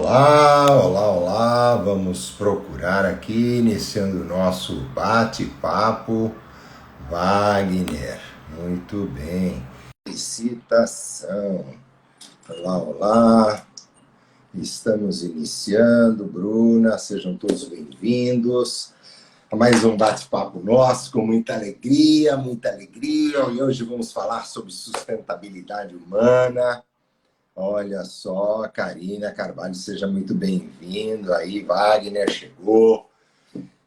Olá, olá, olá. Vamos procurar aqui, iniciando o nosso bate-papo, Wagner. Muito bem. Felicitação. Olá, olá. Estamos iniciando, Bruna. Sejam todos bem-vindos a mais um bate-papo nosso, com muita alegria, muita alegria. E hoje vamos falar sobre sustentabilidade humana. Olha só, Karina Carvalho, seja muito bem-vindo. Aí, Wagner chegou.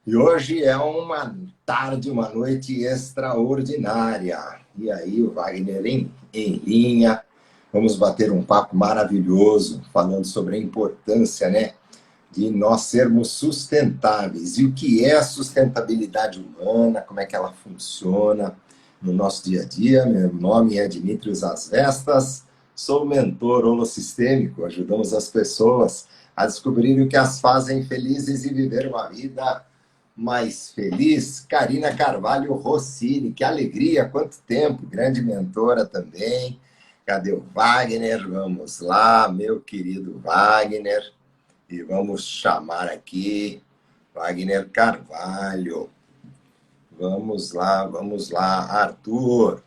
E hoje é uma tarde, uma noite extraordinária. E aí, o Wagner em linha. Vamos bater um papo maravilhoso, falando sobre a importância, né, de nós sermos sustentáveis. E o que é a sustentabilidade humana, como é que ela funciona no nosso dia a dia. Meu nome é Dimitrios Asvestas. Sou mentor holossistêmico, ajudamos as pessoas a descobrir o que as fazem felizes e viver uma vida mais feliz. Karina Carvalho Rossini, que alegria, quanto tempo, grande mentora também. Cadê o Wagner? Vamos lá, meu querido Wagner. E vamos chamar aqui Wagner Carvalho. Vamos lá, Arthur.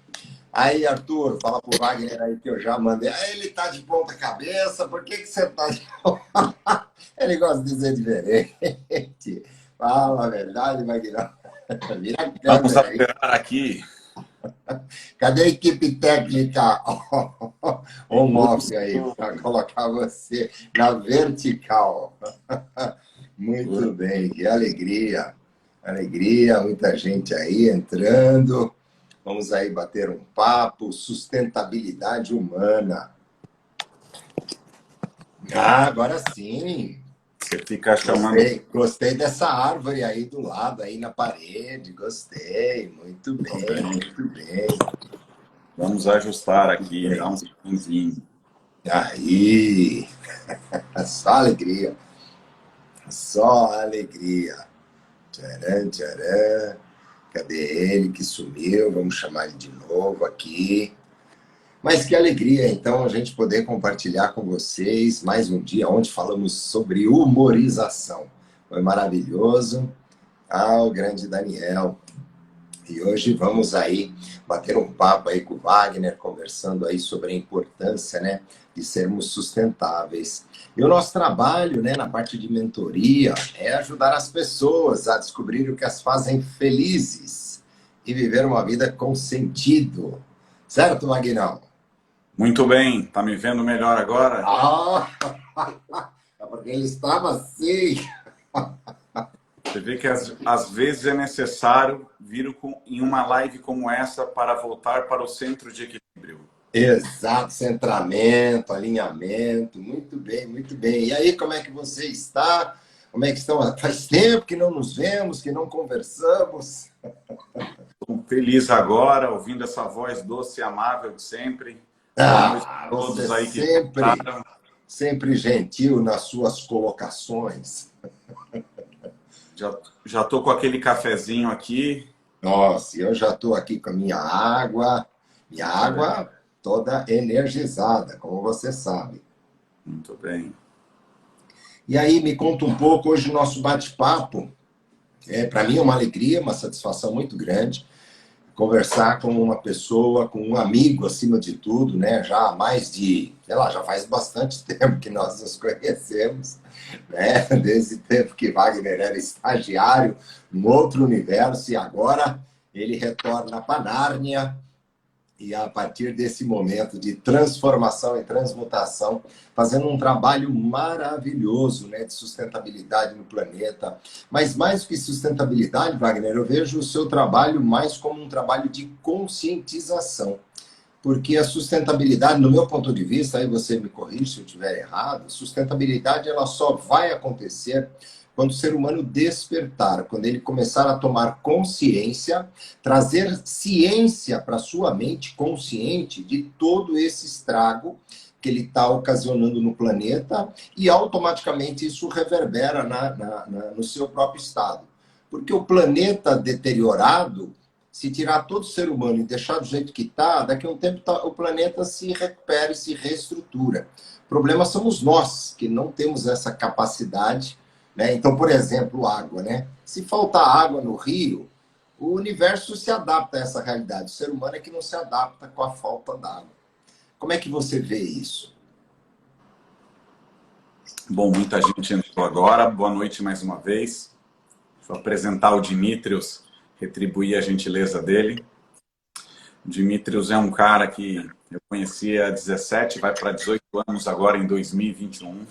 Aí, Arthur, fala pro Wagner aí que eu já mandei. Aí ele tá de ponta cabeça, por que você tá de... Ele gosta de dizer diferente. Fala a verdade, Wagner. Vira a Vamos câmera aí. acelerar aqui. Cadê a equipe técnica on-off aí, para colocar você na vertical? Muito bem, que alegria. Alegria, muita gente aí entrando. Vamos aí bater um papo, sustentabilidade humana. Ah, agora sim. Você fica chamando. Gostei dessa árvore aí do lado, aí na parede. Gostei, muito bem, muito bem. Vamos ajustar aqui, dá um segundinho. Aí, só alegria. Só alegria. Tcharam, tcharam. Cadê ele que sumiu? Vamos chamar ele de novo aqui. Mas que alegria, então, a gente poder compartilhar com vocês mais um dia onde falamos sobre humorização. Foi maravilhoso. O grande Daniel. E hoje vamos aí bater um papo aí com o Wagner, conversando aí sobre a importância, né, de sermos sustentáveis. E o nosso trabalho, né, na parte de mentoria, é ajudar as pessoas a descobrir o que as fazem felizes e viver uma vida com sentido. Certo, Magnão? Muito bem, tá me vendo melhor agora? É porque ele estava assim. Você vê que às vezes é necessário vir em uma live como essa para voltar para o centro de equilíbrio. Exato, centramento, alinhamento, muito bem, muito bem. E aí, como é que você está? Como é que estão? Faz tempo que não nos vemos, que não conversamos. Estou feliz agora, ouvindo essa voz doce e amável de sempre. Todos aí que sempre gentil nas suas colocações. Já estou com aquele cafezinho aqui. Nossa, eu já estou aqui com a minha água toda energizada, como você sabe. Muito bem. E aí, me conta um pouco, hoje o nosso bate-papo, para mim é uma alegria, uma satisfação muito grande, conversar com uma pessoa, com um amigo, acima de tudo, né? Já há mais de, sei lá, já faz bastante tempo que nós nos conhecemos, né? Desde o tempo que Wagner era estagiário num outro universo, e agora ele retorna para Nárnia, e a partir desse momento de transformação e transmutação, fazendo um trabalho maravilhoso, né, de sustentabilidade no planeta. Mas mais do que sustentabilidade, Wagner, eu vejo o seu trabalho mais como um trabalho de conscientização. Porque a sustentabilidade, no meu ponto de vista, aí você me corrige se eu estiver errado, sustentabilidade ela só vai acontecer quando o ser humano despertar, quando ele começar a tomar consciência, trazer ciência para sua mente consciente de todo esse estrago que ele está ocasionando no planeta, e automaticamente isso reverbera no seu próprio estado. Porque o planeta deteriorado, se tirar todo ser humano e deixar do jeito que está, daqui a um tempo o planeta se recupera e se reestrutura. O problema somos nós, que não temos essa capacidade, né? Então, por exemplo, água, né? Se faltar água no rio, o universo se adapta a essa realidade. O ser humano é que não se adapta com a falta d'água. Como é que você vê isso? Bom, muita gente entrou agora. Boa noite mais uma vez. Deixa eu apresentar o Dimitrios, retribuir a gentileza dele. O Dimitrios é um cara que eu conheci há 17, vai para 18 anos agora em 2021.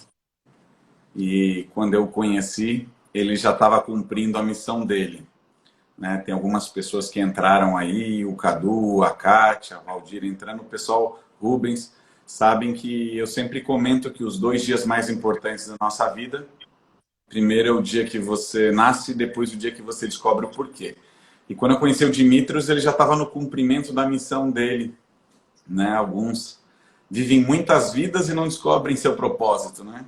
E quando eu o conheci, ele já estava cumprindo a missão dele, né? Tem algumas pessoas que entraram aí, o Cadu, a Kátia, a Valdir entrando, o pessoal Rubens, sabem que eu sempre comento que os 2 dias mais importantes da nossa vida, primeiro é o dia que você nasce, depois o dia que você descobre o porquê. E quando eu conheci o Dimitrios, ele já estava no cumprimento da missão dele, né? Alguns vivem muitas vidas e não descobrem seu propósito, né?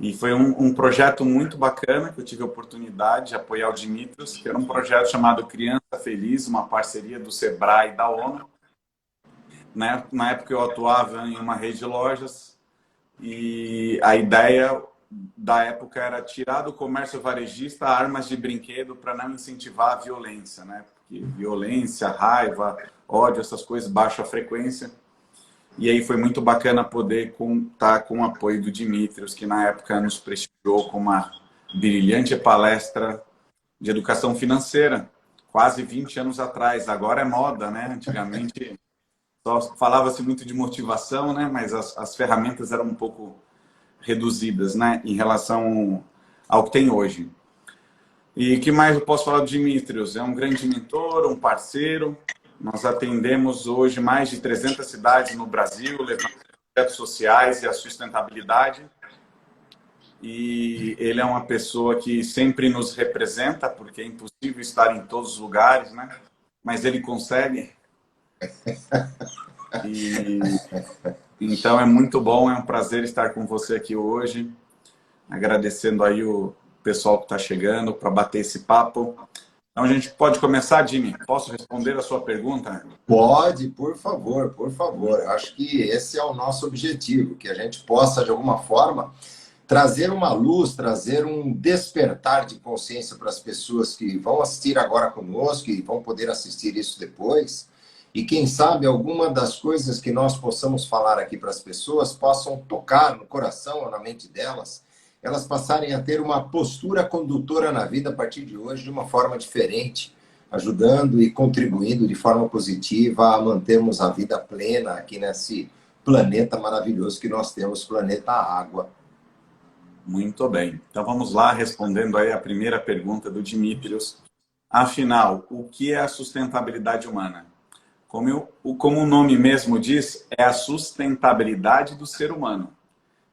E foi um projeto muito bacana que eu tive a oportunidade de apoiar o Dimitrios, que era um projeto chamado Criança Feliz, uma parceria do Sebrae e da ONU. Né? Na época eu atuava em uma rede de lojas e a ideia da época era tirar do comércio varejista armas de brinquedo para não incentivar a violência, né? Porque violência, raiva, ódio, essas coisas, baixa frequência. E aí foi muito bacana poder contar com o apoio do Dimitrios, que na época nos prestigiou com uma brilhante palestra de educação financeira, quase 20 anos atrás. Agora é moda, né? Antigamente só falava-se muito de motivação, né? Mas as ferramentas eram um pouco reduzidas, né? Em relação ao que tem hoje. E o que mais eu posso falar do Dimitrios? É um grande mentor, um parceiro. Nós atendemos hoje mais de 300 cidades no Brasil, levando projetos sociais e a sustentabilidade. E ele é uma pessoa que sempre nos representa, porque é impossível estar em todos os lugares, né? Mas ele consegue. E então é muito bom, é um prazer estar com você aqui hoje. Agradecendo aí o pessoal que está chegando para bater esse papo. Então, a gente pode começar, Jimmy? Posso responder a sua pergunta? Pode, por favor, por favor. Acho que esse é o nosso objetivo, que a gente possa, de alguma forma, trazer uma luz, trazer um despertar de consciência para as pessoas que vão assistir agora conosco e vão poder assistir isso depois. E quem sabe alguma das coisas que nós possamos falar aqui para as pessoas possam tocar no coração ou na mente delas, elas passarem a ter uma postura condutora na vida a partir de hoje de uma forma diferente, ajudando e contribuindo de forma positiva a mantermos a vida plena aqui nesse planeta maravilhoso que nós temos, planeta Água. Muito bem. Então vamos lá, respondendo aí a primeira pergunta do Dimitrios. Afinal, o que é a sustentabilidade humana? Como o nome mesmo diz, é a sustentabilidade do ser humano.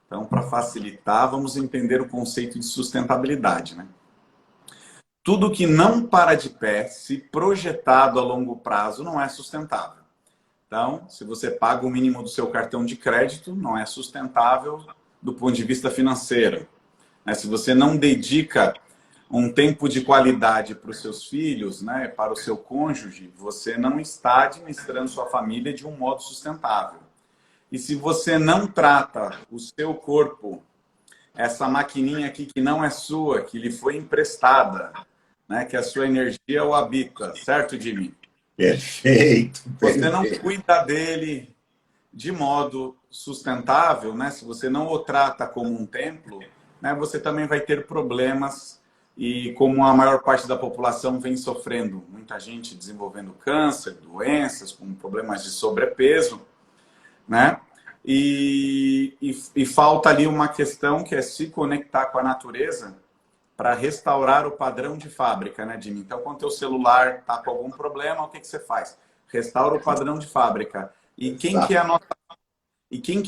Então, para facilitar, vamos entender o conceito de sustentabilidade, né? Tudo que não para de pé, se projetado a longo prazo, não é sustentável. Então, se você paga o mínimo do seu cartão de crédito, não é sustentável do ponto de vista financeiro. Se você não dedica um tempo de qualidade para os seus filhos, né, para o seu cônjuge, você não está administrando sua família de um modo sustentável. E se você não trata o seu corpo, essa maquininha aqui que não é sua, que lhe foi emprestada, né, que a sua energia o habita, certo, Jimmy? Perfeito. Você não cuida dele de modo sustentável, né? Se você não o trata como um templo, né, você também vai ter problemas. E como a maior parte da população vem sofrendo, muita gente desenvolvendo câncer, doenças, com problemas de sobrepeso, né? E falta ali uma questão que é se conectar com a natureza para restaurar o padrão de fábrica, né, Jimmy? Então, quando o teu celular está com algum problema, o que você faz? Restaura o padrão de fábrica. E quem que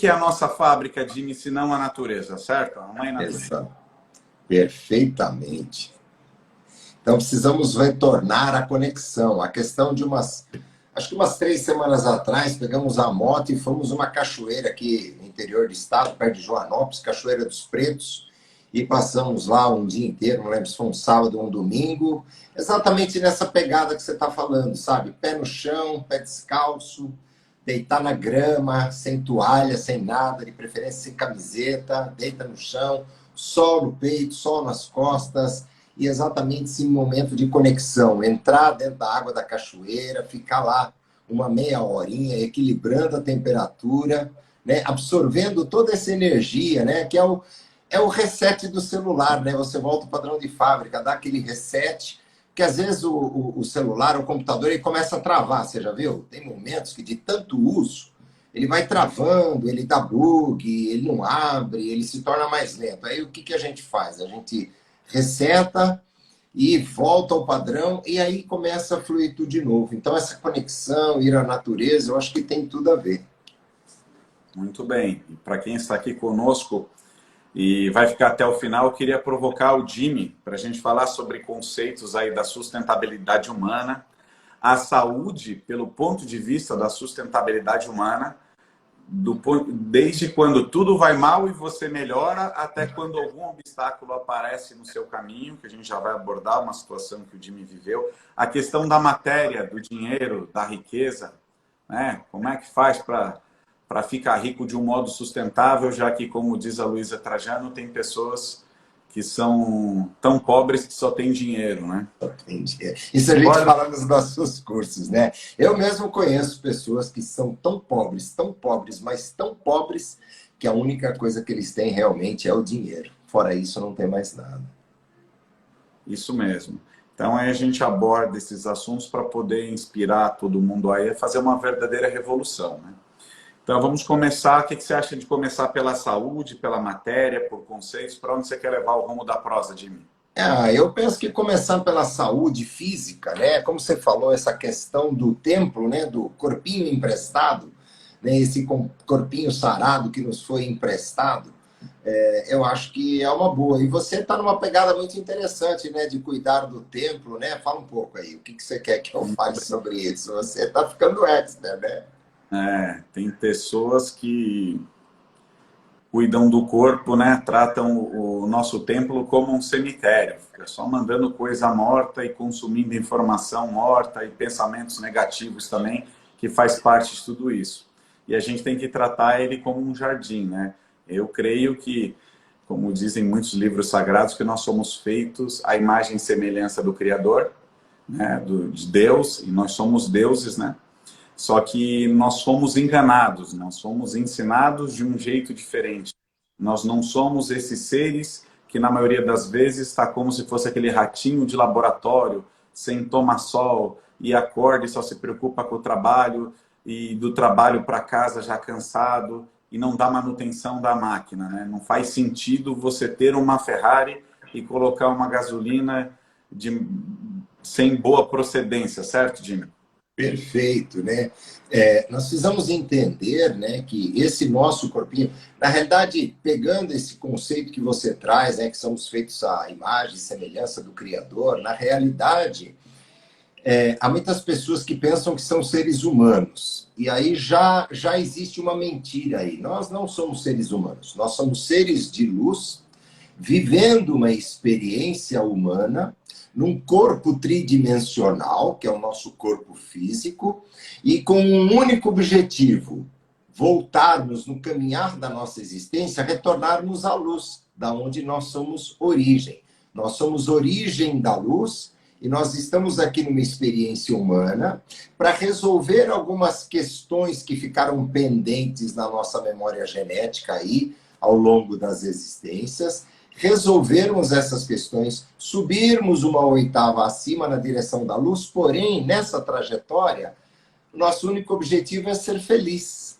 é a nossa fábrica, Jimmy, se não a natureza, certo? A mãe natureza. Exato. Perfeitamente. Então, precisamos retornar à conexão. A questão de acho que umas 3 semanas atrás, pegamos a moto e fomos uma cachoeira aqui no interior do estado, perto de Joanópolis, Cachoeira dos Pretos, e passamos lá um dia inteiro, não lembro se foi um sábado ou um domingo, exatamente nessa pegada que você está falando, sabe? Pé no chão, pé descalço, deitar na grama, sem toalha, sem nada, de preferência sem camiseta, deita no chão, sol no peito, sol nas costas, e exatamente esse momento de conexão, entrar dentro da água da cachoeira, ficar lá uma meia horinha, equilibrando a temperatura, né, absorvendo toda essa energia, né, que é o reset do celular, né? Você volta ao padrão de fábrica, dá aquele reset, que às vezes o celular, o computador, ele começa a travar, você já viu? Tem momentos que de tanto uso, ele vai travando, ele dá bug, ele não abre, ele se torna mais lento. Aí o que, que a gente faz? A gente reseta e volta ao padrão, e aí começa a fluir tudo de novo. Então essa conexão, ir à natureza, eu acho que tem tudo a ver. Muito bem. E para quem está aqui conosco e vai ficar até o final, eu queria provocar o Jimmy para a gente falar sobre conceitos aí da sustentabilidade humana, a saúde pelo ponto de vista da sustentabilidade humana, desde quando tudo vai mal e você melhora, até quando algum obstáculo aparece no seu caminho, que a gente já vai abordar uma situação que o Jimmy viveu, a questão da matéria, do dinheiro, da riqueza, né? Como é que faz para ficar rico de um modo sustentável, já que, como diz a Luísa Trajano, tem pessoas que são tão pobres que só têm dinheiro, né? Isso a gente fala nos nossos cursos, né? Eu mesmo conheço pessoas que são tão pobres, mas tão pobres, que a única coisa que eles têm realmente é o dinheiro. Fora isso, não tem mais nada. Isso mesmo. Então, aí a gente aborda esses assuntos para poder inspirar todo mundo aí a fazer uma verdadeira revolução, né? Então, vamos começar. O que você acha de começar pela saúde, pela matéria, por conceitos? Para onde você quer levar o rumo da prosa, Jimmy? Eu penso que começar pela saúde física, né? Como você falou, essa questão do templo, né? Do corpinho emprestado, né? Esse corpinho sarado que nos foi emprestado, eu acho que é uma boa. E você está numa pegada muito interessante, né? De cuidar do templo, né? Fala um pouco aí. O que você quer que eu fale sobre isso? Você está ficando expert, né? Tem pessoas que cuidam do corpo, né? Tratam o nosso templo como um cemitério. Fica só mandando coisa morta e consumindo informação morta e pensamentos negativos também, que faz parte de tudo isso. E a gente tem que tratar ele como um jardim, né? Eu creio que, como dizem muitos livros sagrados, que nós somos feitos à imagem e semelhança do Criador, né? De Deus, e nós somos deuses, né? Só que nós somos enganados, nós somos ensinados de um jeito diferente. Nós não somos esses seres que, na maioria das vezes, está como se fosse aquele ratinho de laboratório, sem tomar sol, e acorda e só se preocupa com o trabalho, e do trabalho para casa já cansado, e não dá manutenção da máquina, né? Não faz sentido você ter uma Ferrari e colocar uma gasolina sem boa procedência, certo, Jimmy? Perfeito, né? Nós precisamos entender, né, que esse nosso corpinho, na realidade, pegando esse conceito que você traz, né, que somos feitos à imagem e semelhança do Criador, na realidade, há muitas pessoas que pensam que são seres humanos. E aí já existe uma mentira aí. Nós não somos seres humanos, nós somos seres de luz, vivendo uma experiência humana, num corpo tridimensional, que é o nosso corpo físico, e com um único objetivo: voltarmos no caminhar da nossa existência, retornarmos à luz, da onde nós somos origem. Nós somos origem da luz e nós estamos aqui numa experiência humana para resolver algumas questões que ficaram pendentes na nossa memória genética aí, ao longo das existências, resolvermos essas questões, subirmos uma oitava acima na direção da luz, porém, nessa trajetória, nosso único objetivo é ser feliz,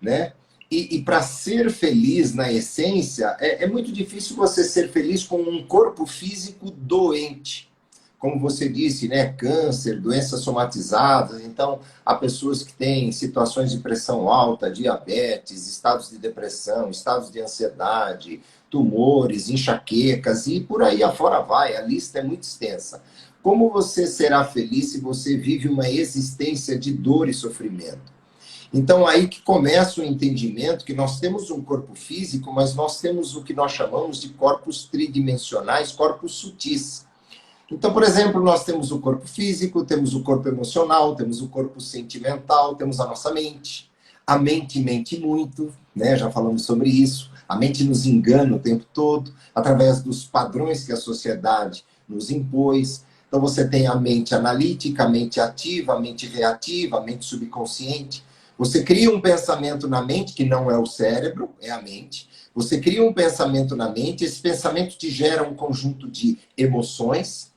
né? E para ser feliz, na essência, é muito difícil você ser feliz com um corpo físico doente. Como você disse, né? Câncer, doenças somatizadas. Então, há pessoas que têm situações de pressão alta, diabetes, estados de depressão, estados de ansiedade, tumores, enxaquecas e por aí afora vai. A lista é muito extensa. Como você será feliz se você vive uma existência de dor e sofrimento? Então, aí que começa o entendimento que nós temos um corpo físico, mas nós temos o que nós chamamos de corpos tridimensionais, corpos sutis. Então, por exemplo, nós temos o corpo físico, temos o corpo emocional, temos o corpo sentimental, temos a nossa mente. A mente mente muito, né? Já falamos sobre isso. A mente nos engana o tempo todo, através dos padrões que a sociedade nos impôs. Então, você tem a mente analítica, a mente ativa, a mente reativa, a mente subconsciente. Você cria um pensamento na mente, que não é o cérebro, é a mente. Você cria um pensamento na mente, esse pensamento te gera um conjunto de emoções,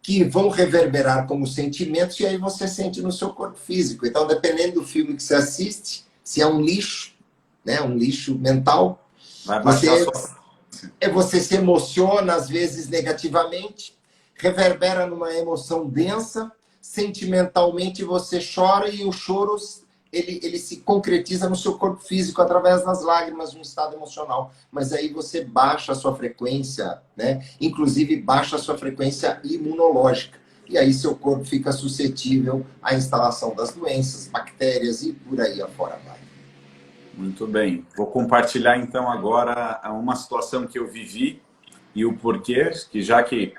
que vão reverberar como sentimentos, e aí você sente no seu corpo físico. Então, dependendo do filme que você assiste, se é um lixo, né, um lixo mental, Vai baixar a sua... você se emociona, às vezes, negativamente, reverbera numa emoção densa, sentimentalmente você chora, e o choro ele se concretiza no seu corpo físico através das lágrimas, de um estado emocional. Mas aí você baixa a sua frequência, né? Inclusive baixa a sua frequência imunológica. E aí seu corpo fica suscetível à instalação das doenças, bactérias e por aí afora vai. Muito bem. Vou compartilhar então agora uma situação que eu vivi e o porquê, que já que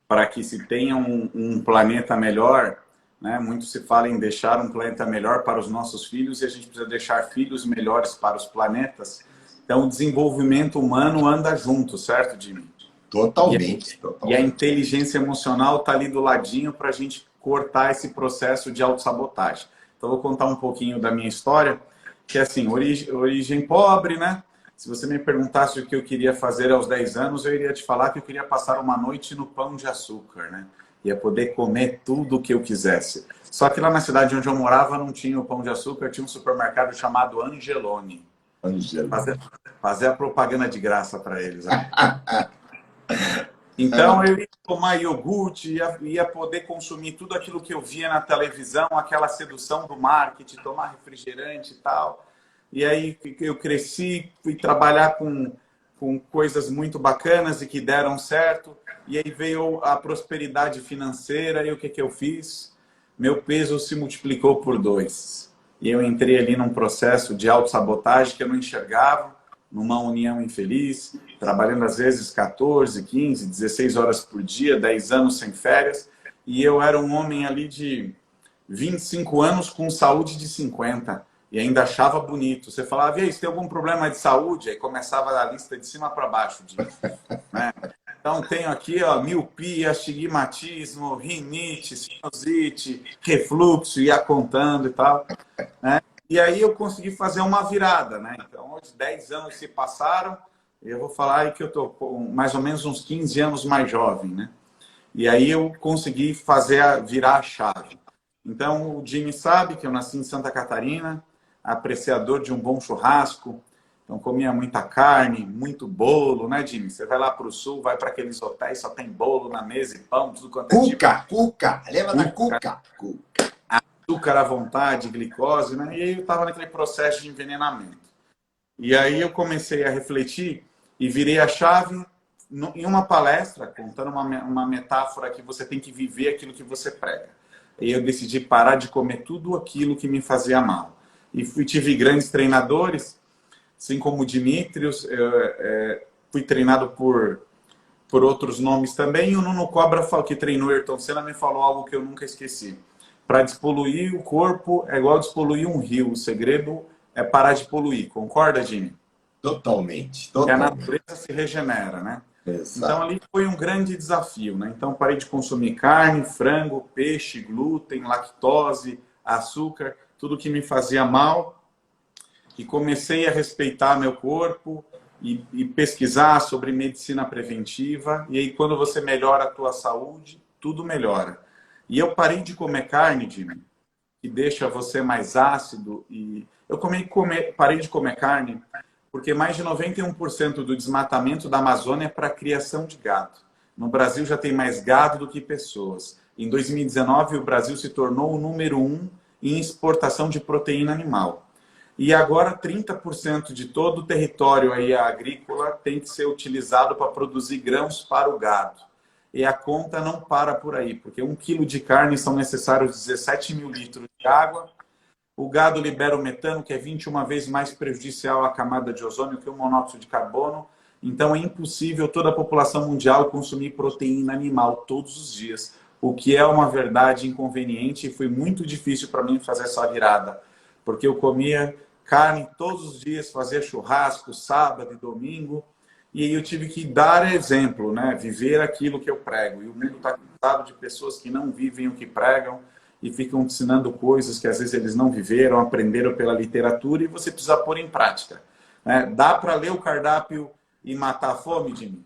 para que se tenha um planeta melhor, né, muito se fala em deixar um planeta melhor para os nossos filhos, e a gente precisa deixar filhos melhores para os planetas. Então o desenvolvimento humano anda junto, certo, Jimmy? Totalmente. E a inteligência emocional está ali do ladinho para a gente cortar esse processo de autossabotagem. Então eu vou contar um pouquinho da minha história, que é assim, origem pobre, né? Se você me perguntasse o que eu queria fazer aos 10 anos, eu iria te falar que eu queria passar uma noite no Pão de Açúcar, né? Ia poder comer tudo o que eu quisesse. Só que lá na cidade onde eu morava não tinha o Pão de Açúcar, tinha um supermercado chamado Angeloni. Fazer a propaganda de graça para eles. Né? Então eu ia tomar iogurte, ia poder consumir tudo aquilo que eu via na televisão, aquela sedução do marketing, tomar refrigerante e tal. E aí eu cresci, fui trabalhar com coisas muito bacanas e que deram certo. E aí veio a prosperidade financeira, e o que eu fiz? Meu peso se multiplicou por 2. E eu entrei ali num processo de autossabotagem que eu não enxergava, numa união infeliz, trabalhando às vezes 14, 15, 16 horas por dia, 10 anos sem férias. E eu era um homem ali de 25 anos com saúde de 50. E ainda achava bonito. Você falava, e aí, você tem algum problema de saúde? Aí começava a lista de cima para baixo. Né? Então, tenho aqui ó, miopia, astigmatismo, rinite, sinusite, refluxo, ia contando e tal. Né? E aí eu consegui fazer uma virada. Né? Então, hoje 10 anos se passaram, eu vou falar aí que eu estou com mais ou menos uns 15 anos mais jovem. Né? E aí eu consegui virar a chave. Então, o Jimmy sabe que eu nasci em Santa Catarina, apreciador de um bom churrasco, então comia muita carne, muito bolo, né, Jimmy? Você vai lá para o sul, vai para aqueles hotéis, só tem bolo na mesa e pão, tudo quanto é tipo. Cuca, lembra da cuca? Açúcar à vontade, glicose, né? E aí eu estava naquele processo de envenenamento. E aí eu comecei a refletir e virei a chave em uma palestra, contando uma metáfora que você tem que viver aquilo que você prega. E eu decidi parar de comer tudo aquilo que me fazia mal. E tive grandes treinadores, assim como o Dimitrios, fui treinado por outros nomes também. E o Nuno Cobra, que treinou Ayrton Senna, me falou algo que eu nunca esqueci. Para despoluir o corpo é igual despoluir um rio. O segredo é parar de poluir. Concorda, Jimmy? Totalmente. Que a natureza se regenera, né? Exato. Então ali foi um grande desafio, né? Então parei de consumir carne, frango, peixe, glúten, lactose, açúcar, tudo que me fazia mal, e comecei a respeitar meu corpo e pesquisar sobre medicina preventiva. E aí quando você melhora a tua saúde, tudo melhora. E eu parei de comer carne, Jimmy, que deixa você mais ácido. E eu parei de comer carne porque mais de 91% do desmatamento da Amazônia é para a criação de gado. No Brasil já tem mais gado do que pessoas. Em 2019, o Brasil se tornou o número 1 em exportação de proteína animal. E agora 30% de todo o território aí agrícola tem que ser utilizado para produzir grãos para o gado. E a conta não para por aí, porque 1 quilo de carne são necessários 17 mil litros de água. O gado libera o metano, que é 21 vezes mais prejudicial à camada de ozônio que o monóxido de carbono. Então é impossível toda a população mundial consumir proteína animal todos os dias, o que é uma verdade inconveniente e foi muito difícil para mim fazer essa virada, porque eu comia carne todos os dias, fazia churrasco sábado e domingo, e aí eu tive que dar exemplo, né? Viver aquilo que eu prego. E o mundo está cansado de pessoas que não vivem o que pregam e ficam ensinando coisas que às vezes eles não viveram, aprenderam pela literatura e você precisa pôr em prática, né? Dá para ler o cardápio e matar a fome, Jimmy?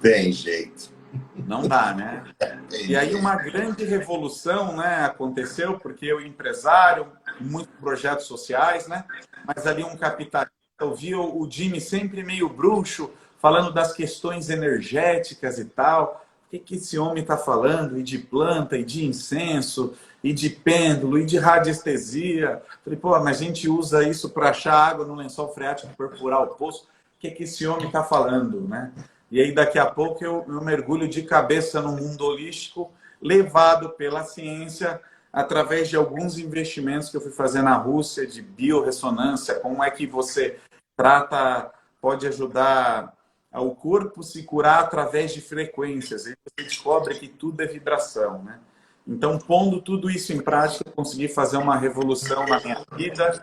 Tem jeito. Não dá, né? Tem E aí jeito. uma grande revolução, né, aconteceu, porque eu empresário, muitos projetos sociais, né? Mas ali um capitalista, eu vi o Jimmy sempre meio bruxo, falando das questões energéticas e tal. O que esse homem está falando? E de planta, e de incenso, e de pêndulo, e de radiestesia. Falei, pô, mas a gente usa isso para achar água no lençol freático, perfurar o poço. O que esse homem está falando, né? E aí, daqui a pouco, eu mergulho de cabeça no mundo holístico, levado pela ciência, através de alguns investimentos que eu fui fazer na Rússia, de biorressonância, como é que você trata, pode ajudar o corpo se curar através de frequências. E você descobre que tudo é vibração, né? Então, pondo tudo isso em prática, eu consegui fazer uma revolução na minha vida,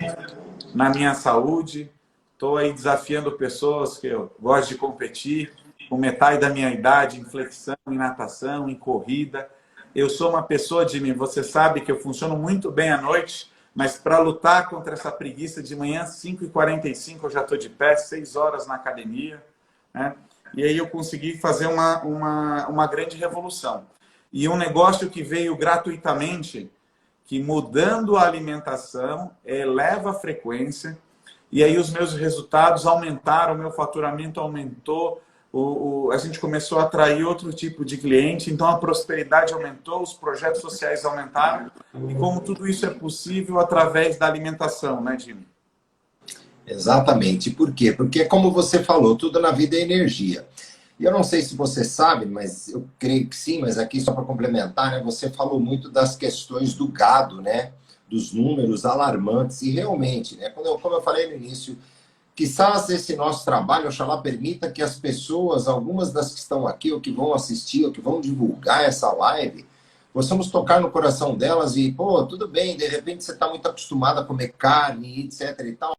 na minha saúde. Estou aí desafiando pessoas que eu gosto de competir, com metade da minha idade, em flexão, em natação, em corrida. Eu sou uma pessoa, Jimmy, você sabe que eu funciono muito bem à noite, mas para lutar contra essa preguiça de manhã, 5h45 eu já estou de pé, 6 horas na academia, né? E aí eu consegui fazer uma grande revolução. E um negócio que veio gratuitamente, que mudando a alimentação, eleva a frequência, e aí os meus resultados aumentaram, o meu faturamento aumentou, a gente começou a atrair outro tipo de cliente, então a prosperidade aumentou, os projetos sociais aumentaram, e como tudo isso é possível através da alimentação, né, Jimmy? Exatamente. Por quê? Porque, como você falou, tudo na vida é energia. E eu não sei se você sabe, mas eu creio que sim, mas aqui só para complementar, né? Você falou muito das questões do gado, né? Dos números alarmantes. E realmente, né? Como eu falei no início, quizás esse nosso trabalho, oxalá permita que as pessoas, algumas das que estão aqui, ou que vão assistir, ou que vão divulgar essa live, possamos tocar no coração delas e, pô, tudo bem, de repente você está muito acostumado a comer carne, etc e tal.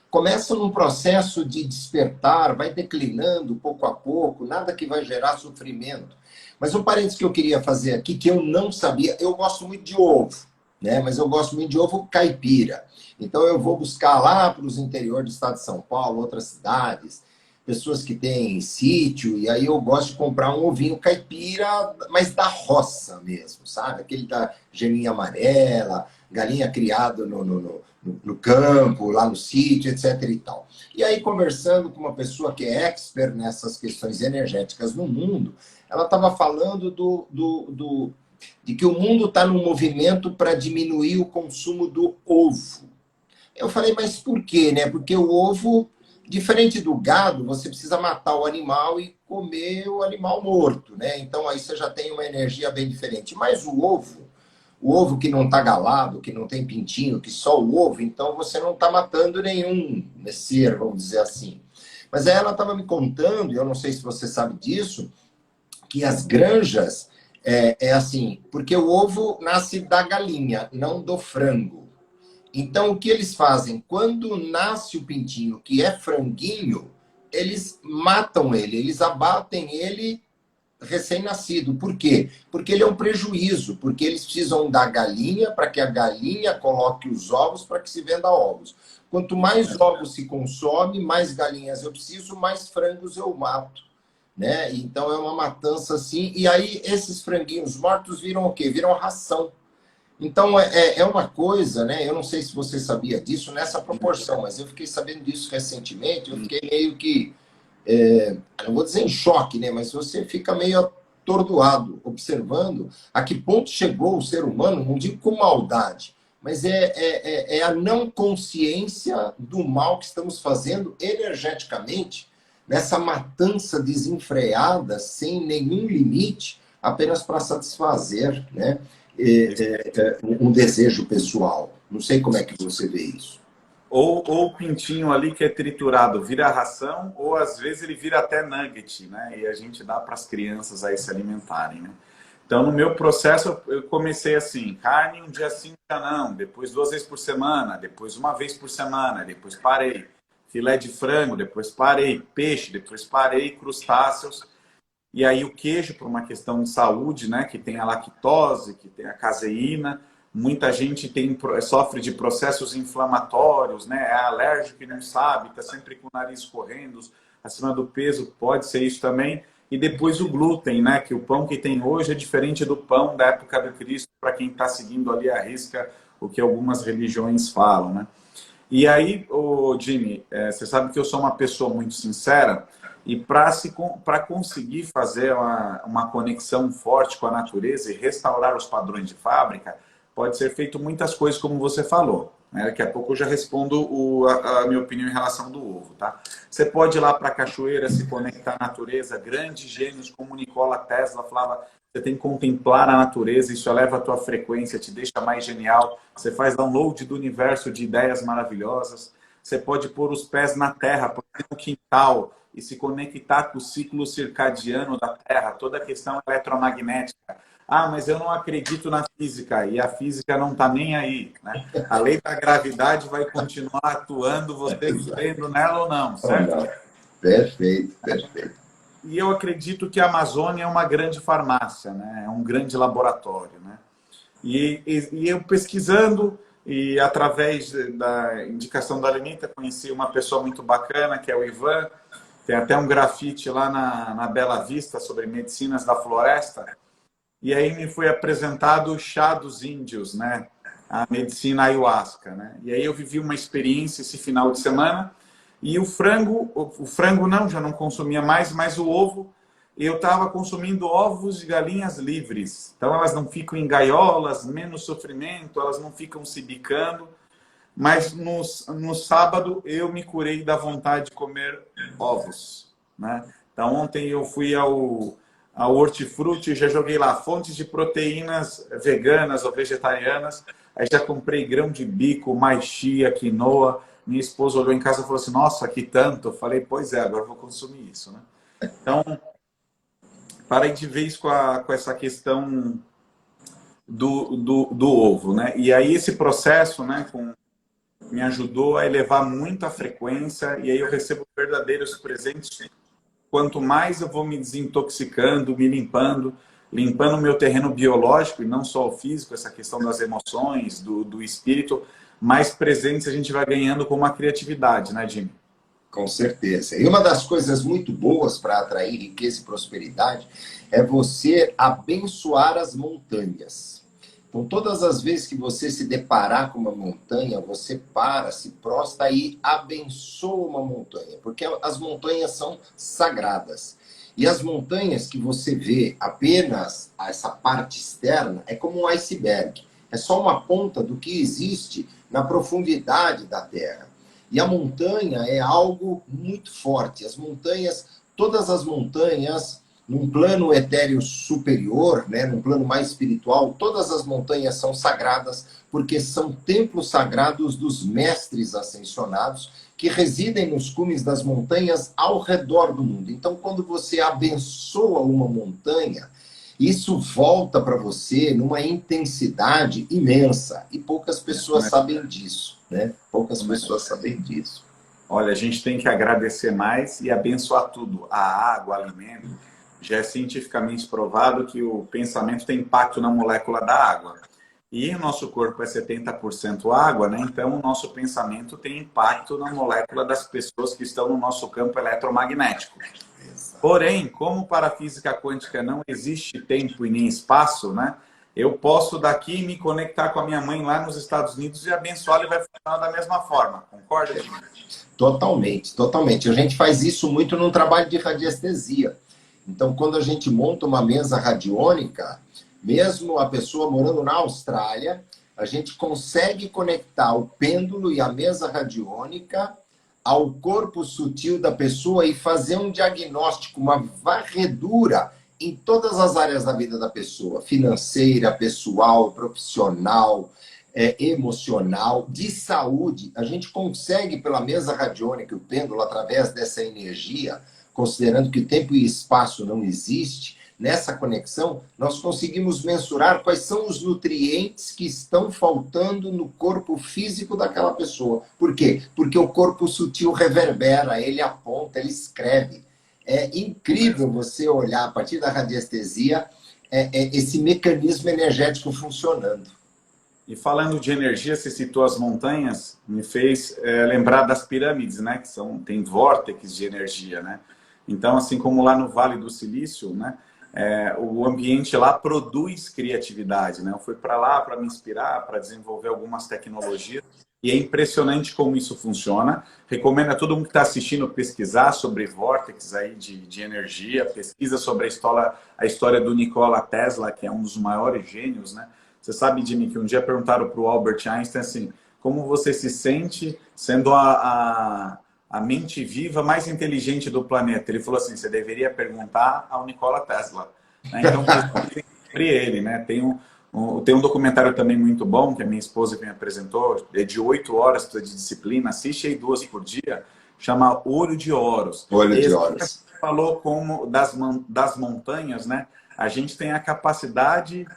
Começa num processo de despertar, vai declinando pouco a pouco, nada que vai gerar sofrimento. Mas um parênteses que eu queria fazer aqui, que eu não sabia, eu gosto muito de ovo, né? Mas eu gosto muito de ovo caipira. Então eu vou buscar lá para os interiores do estado de São Paulo, outras cidades, pessoas que têm sítio, e aí eu gosto de comprar um ovinho caipira, mas da roça mesmo, sabe? Aquele da geminha amarela, galinha criada no campo, lá no sítio, etc. e tal. E aí, conversando com uma pessoa que é expert nessas questões energéticas no mundo, ela estava falando de que o mundo está num movimento para diminuir o consumo do ovo. Eu falei, mas por quê, né? Porque o ovo, diferente do gado, você precisa matar o animal e comer o animal morto, né? Então aí você já tem uma energia bem diferente. Mas o ovo que não está galado, que não tem pintinho, que só o ovo, então você não está matando nenhum ser, vamos dizer assim. Mas aí ela estava me contando, e eu não sei se você sabe disso, que as granjas é assim, porque o ovo nasce da galinha, não do frango. Então, o que eles fazem? Quando nasce o pintinho, que é franguinho, eles matam ele, eles abatem ele recém-nascido. Por quê? Porque ele é um prejuízo, porque eles precisam da galinha para que a galinha coloque os ovos para que se venda ovos. Quanto mais ovos se consome, mais galinhas eu preciso, mais frangos eu mato. Né? Então é uma matança assim. E aí esses franguinhos mortos viram o quê? Viram ração. Então é uma coisa, né? Eu não sei se você sabia disso nessa proporção, mas eu fiquei sabendo disso recentemente. Eu fiquei meio que não vou dizer em choque, né? Mas você fica meio atordoado, observando a que ponto chegou o ser humano, não digo com maldade, mas é a não consciência do mal que estamos fazendo energeticamente, nessa matança desenfreada, sem nenhum limite, apenas para satisfazer, né, um desejo pessoal. Não sei como é que você vê isso. Ou o pintinho ali que é triturado vira ração, ou às vezes ele vira até nugget, né? E a gente dá para as crianças aí se alimentarem, né? Então, no meu processo, eu comecei assim, carne um dia sim, um dia não, depois 2 vezes por semana, depois 1 vez por semana, depois parei. Filé de frango, depois parei. Peixe, depois parei. Crustáceos. E aí o queijo, por uma questão de saúde, né, que tem a lactose, que tem a caseína, muita gente sofre de processos inflamatórios, né, é alérgico e não sabe, está sempre com o nariz correndo, acima do peso, pode ser isso também. E depois o glúten, né, que o pão que tem hoje é diferente do pão da época do Cristo, para quem está seguindo ali a risca o que algumas religiões falam, né. E aí, Jimmy, você sabe que eu sou uma pessoa muito sincera, e para conseguir fazer uma conexão forte com a natureza e restaurar os padrões de fábrica, pode ser feito muitas coisas, como você falou. Né? Daqui a pouco eu já respondo a minha opinião em relação do ovo. Tá? Você pode ir lá para a cachoeira, se conectar à natureza. Grandes gênios como Nikola Tesla falava, você tem que contemplar a natureza, isso eleva a tua frequência, te deixa mais genial. Você faz download do universo de ideias maravilhosas. Você pode pôr os pés na terra, pôr no quintal, e se conectar com o ciclo circadiano da Terra, toda a questão eletromagnética. Ah, mas eu não acredito na física, e a física não está nem aí. Né? A lei da gravidade vai continuar atuando, você crendo nela ou não, certo? Não. Perfeito, perfeito. E eu acredito que a Amazônia é uma grande farmácia, né? É um grande laboratório. Né? E eu pesquisando, e através da indicação da Lenita, conheci uma pessoa muito bacana, que é o Ivan. Tem até um grafite lá na Bela Vista sobre medicinas da floresta. E aí me foi apresentado o chá dos índios, né? A medicina ayahuasca, né? E aí eu vivi uma experiência esse final de semana. E o frango não, já não consumia mais, mas o ovo, eu estava consumindo ovos de galinhas livres. Então elas não ficam em gaiolas, menos sofrimento, elas não ficam se bicando. Mas no sábado eu me curei da vontade de comer ovos. Né? Então ontem eu fui ao Hortifruti e já joguei lá fontes de proteínas veganas ou vegetarianas. Aí já comprei grão de bico, mais chia, quinoa. Minha esposa olhou em casa e falou assim, nossa, que tanto. Eu falei, pois é, agora eu vou consumir isso. Né? Então, parei de vez com essa questão do ovo. Né? E aí esse processo, né, me ajudou a elevar muito a frequência e aí eu recebo verdadeiros presentes. Quanto mais eu vou me desintoxicando, me limpando o meu terreno biológico e não só o físico, essa questão das emoções, do espírito, mais presentes a gente vai ganhando com uma criatividade, né, Jimmy? Com certeza. E uma das coisas muito boas para atrair riqueza e prosperidade é você abençoar as montanhas. Então, todas as vezes que você se deparar com uma montanha, você para, se prostra e abençoa uma montanha, porque as montanhas são sagradas. E as montanhas que você vê apenas essa parte externa é como um iceberg. É só uma ponta do que existe na profundidade da Terra. E a montanha é algo muito forte. As montanhas, todas as montanhas, num plano etéreo superior, né, num plano mais espiritual, todas as montanhas são sagradas, porque são templos sagrados dos mestres ascensionados que residem nos cumes das montanhas ao redor do mundo. Então, quando você abençoa uma montanha, isso volta para você numa intensidade imensa. E poucas pessoas sabem disso, né? Poucas pessoas sabem disso. Olha, a gente tem que agradecer mais e abençoar tudo. A água, o alimento. Já é cientificamente provado que o pensamento tem impacto na molécula da água. E o nosso corpo é 70% água, né? Então o nosso pensamento tem impacto na molécula das pessoas que estão no nosso campo eletromagnético. Porém, como para a física quântica não existe tempo e nem espaço, né? Eu posso daqui me conectar com a minha mãe lá nos Estados Unidos e abençoá-la e vai funcionar da mesma forma. Concorda, Jimmy? Totalmente, totalmente. A gente faz isso muito no trabalho de radiestesia. Então, quando a gente monta uma mesa radiônica, mesmo a pessoa morando na Austrália, a gente consegue conectar o pêndulo e a mesa radiônica ao corpo sutil da pessoa e fazer um diagnóstico, uma varredura em todas as áreas da vida da pessoa, financeira, pessoal, profissional, emocional, de saúde. A gente consegue, pela mesa radiônica, o pêndulo, através dessa energia, considerando que tempo e espaço não existe, nessa conexão, nós conseguimos mensurar quais são os nutrientes que estão faltando no corpo físico daquela pessoa. Por quê? Porque o corpo sutil reverbera, ele aponta, ele escreve. É incrível você olhar, a partir da radiestesia, esse mecanismo energético funcionando. E falando de energia, você citou as montanhas, me fez lembrar das pirâmides, né? Que tem vórtices de energia, né? Então, assim como lá no Vale do Silício, né? O ambiente lá produz criatividade, né? Eu fui para lá para me inspirar, para desenvolver algumas tecnologias. E é impressionante como isso funciona. Recomendo a todo mundo que está assistindo pesquisar sobre vórtices aí de energia, pesquisa sobre a história do Nikola Tesla, que é um dos maiores gênios, né? Você sabe, Jimmy, que um dia perguntaram para o Albert Einstein assim, como você se sente sendo a mente viva mais inteligente do planeta? Ele falou assim, você deveria perguntar ao Nikola Tesla. Né? Então, pesquisem sobre ele. Né? Tem um documentário também muito bom, que a minha esposa me apresentou, é de 8 horas de disciplina, assiste aí 2 por dia, chama Olho de Horus. Olho de Horus. Falou como das montanhas, né? A gente tem a capacidade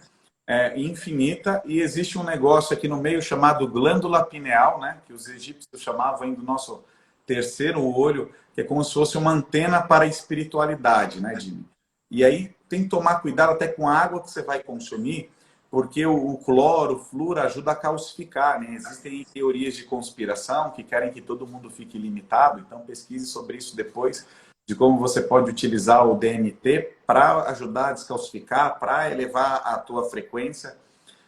infinita, e existe um negócio aqui no meio chamado glândula pineal, né, que os egípcios chamavam do nosso terceiro olho, que é como se fosse uma antena para a espiritualidade, né, Jimmy? E aí tem que tomar cuidado até com a água que você vai consumir, porque o cloro, o flúor ajuda a calcificar, né? Existem teorias de conspiração que querem que todo mundo fique limitado, então pesquise sobre isso depois, de como você pode utilizar o DMT para ajudar a descalcificar, para elevar a tua frequência,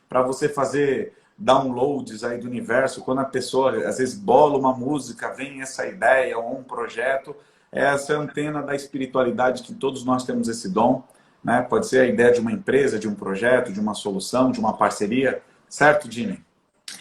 para você fazer downloads aí do universo. Quando a pessoa, às vezes, bola uma música, vem essa ideia ou um projeto, essa antena da espiritualidade que todos nós temos esse dom, né? Pode ser a ideia de uma empresa, de um projeto, de uma solução, de uma parceria. Certo, Jimmy?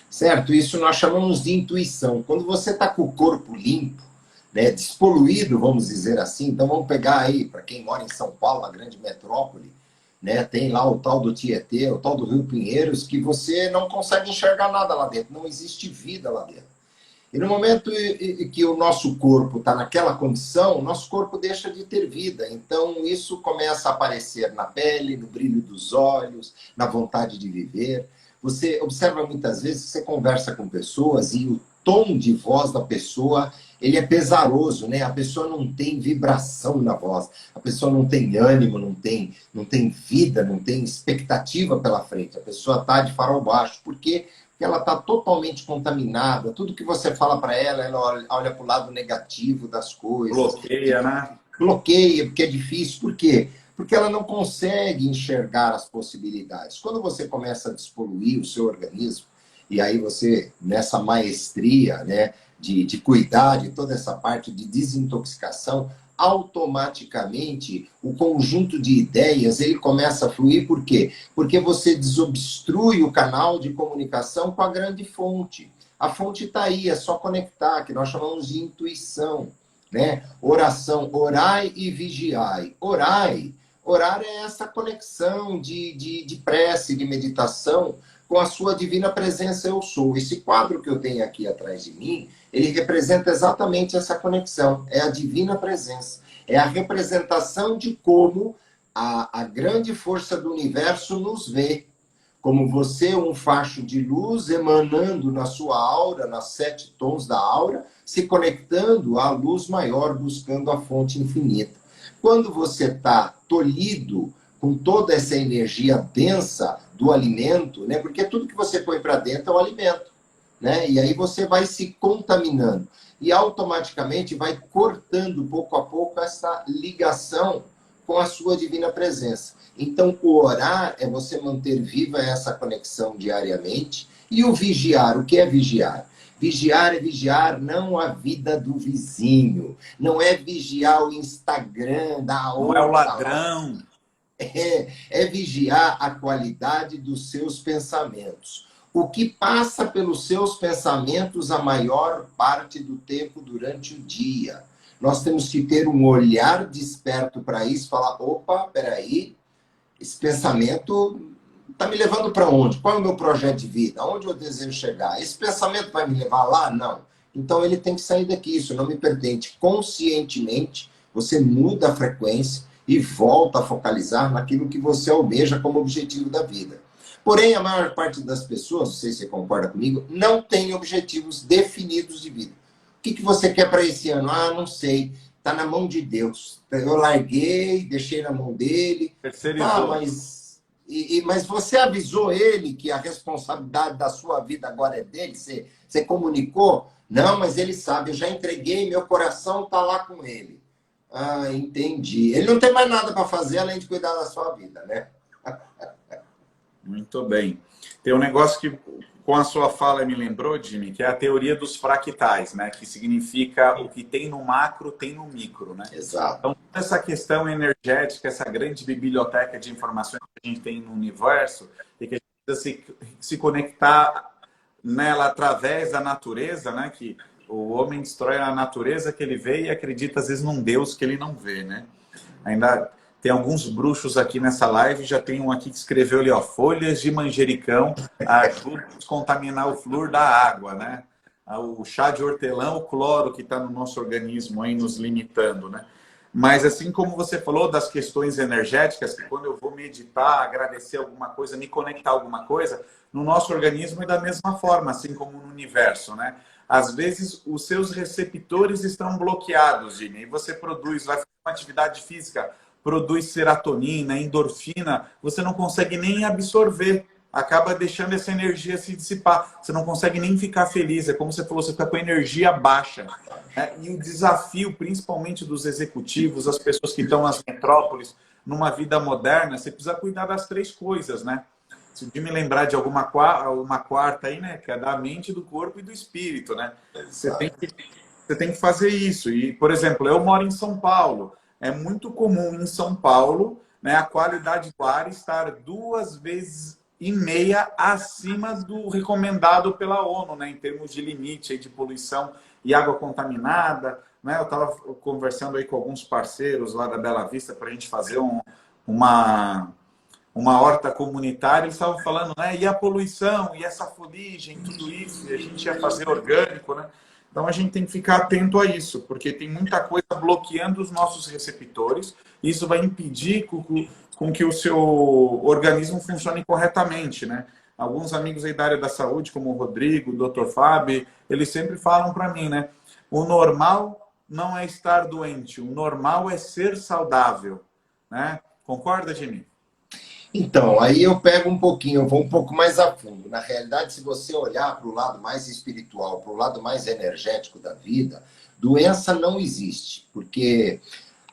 Certo, isso nós chamamos de intuição. Quando você está com o corpo limpo, né, despoluído, vamos dizer assim. Então vamos pegar aí, para quem mora em São Paulo, a grande metrópole, né, tem lá o tal do Tietê, o tal do Rio Pinheiros, que você não consegue enxergar nada lá dentro, não existe vida lá dentro. E no momento que o nosso corpo está naquela condição, o nosso corpo deixa de ter vida. Então isso começa a aparecer na pele, no brilho dos olhos, na vontade de viver. Você observa muitas vezes que você conversa com pessoas e o tom de voz da pessoa, ele é pesaroso, né? A pessoa não tem vibração na voz, a pessoa não tem ânimo, não tem vida, não tem expectativa pela frente. A pessoa está de farol baixo. Por quê? Porque ela está totalmente contaminada. Tudo que você fala para ela, ela olha para o lado negativo das coisas. Bloqueia, né? Bloqueia, porque é difícil. Por quê? Porque ela não consegue enxergar as possibilidades. Quando você começa a despoluir o seu organismo, e aí você, nessa maestria, né, de cuidar de toda essa parte de desintoxicação, automaticamente o conjunto de ideias ele começa a fluir. Por quê? Porque você desobstrui o canal de comunicação com a grande fonte. A fonte está aí, é só conectar, que nós chamamos de intuição. Né? Oração, orai e vigiai. Orar é essa conexão de prece, de meditação com a sua divina presença eu sou. Esse quadro que eu tenho aqui atrás de mim, ele representa exatamente essa conexão. É a divina presença. É a representação de como a grande força do universo nos vê. Como você, um facho de luz emanando na sua aura, nas 7 tons da aura, se conectando à luz maior, buscando a fonte infinita. Quando você está tolhido com toda essa energia densa do alimento, né? Porque tudo que você põe para dentro é o alimento, né? E aí você vai se contaminando e automaticamente vai cortando pouco a pouco essa ligação com a sua divina presença. Então, o orar é você manter viva essa conexão diariamente. E o vigiar, o que é vigiar? Vigiar é vigiar não a vida do vizinho, não é vigiar o Instagram da outra. Não é o ladrão. ladrão. É vigiar a qualidade dos seus pensamentos. O que passa pelos seus pensamentos a maior parte do tempo durante o dia. Nós temos que ter um olhar desperto para isso, falar, opa, peraí, esse pensamento Está me levando para onde? Qual é o meu projeto de vida? Aonde eu desejo chegar? Esse pensamento vai me levar lá? Não. Então ele tem que sair daqui. Isso não me pertence. Conscientemente, você muda a frequência e volta a focalizar naquilo que você almeja como objetivo da vida. Porém, a maior parte das pessoas, não sei se você concorda comigo, não tem objetivos definidos de vida. O que você quer para esse ano? Ah, não sei. Está na mão de Deus. Eu larguei, deixei na mão dele. Tá, Terceirizou. mas você avisou ele que a responsabilidade da sua vida agora é dele? Você comunicou? Não, mas ele sabe, eu já entreguei, meu coração está lá com ele. Ah, entendi. Ele não tem mais nada para fazer além de cuidar da sua vida, né? Muito bem. Tem um negócio que, com a sua fala, me lembrou, Jimmy, que é a teoria dos fractais, né? Que significa o que tem no macro, tem no micro, né? Exato. Então, essa questão energética, essa grande biblioteca de informações que a gente tem no universo, e que a gente precisa se conectar nela através da natureza, né? Que o homem destrói a natureza que ele vê e acredita, às vezes, num Deus que ele não vê, né? Ainda tem alguns bruxos aqui nessa live, já tem um aqui que escreveu ali, ó, folhas de manjericão ajudam a descontaminar o flúor da água, né? O chá de hortelã, o cloro que está no nosso organismo aí nos limitando, né? Mas assim como você falou das questões energéticas, que quando eu vou meditar, agradecer alguma coisa, me conectar a alguma coisa, no nosso organismo é da mesma forma, assim como no universo, né? Às vezes os seus receptores estão bloqueados, Jimmy, e você produz, vai fazer uma atividade física, produz serotonina, endorfina, você não consegue nem absorver, acaba deixando essa energia se dissipar, você não consegue nem ficar feliz, é como você falou, você fica com a energia baixa. E o desafio, principalmente dos executivos, as pessoas que estão nas metrópoles, numa vida moderna, você precisa cuidar das três coisas, né? Se eu me lembrar de uma quarta aí, né? Que é da mente, do corpo e do espírito, né? Você tem que fazer isso. E, por exemplo, eu moro em São Paulo. É muito comum em São Paulo, né, a qualidade do ar estar 2,5 vezes acima do recomendado pela ONU, né, em termos de limite aí de poluição e água contaminada. Né? Eu estava conversando aí com alguns parceiros lá da Bela Vista para a gente fazer uma horta comunitária. Eles estavam falando, né, e a poluição, e essa fuligem, tudo isso, e a gente ia fazer orgânico, né? Então a gente tem que ficar atento a isso, porque tem muita coisa bloqueando os nossos receptores, e isso vai impedir com que o seu organismo funcione corretamente, né? Alguns amigos aí da área da saúde, como o Rodrigo, o Dr. Fábio, eles sempre falam para mim, né? O normal não é estar doente, o normal é ser saudável, né? Concorda, Jimmy? Então, aí eu pego um pouquinho, eu vou um pouco mais a fundo. Na realidade, se você olhar para o lado mais espiritual, para o lado mais energético da vida, doença não existe, porque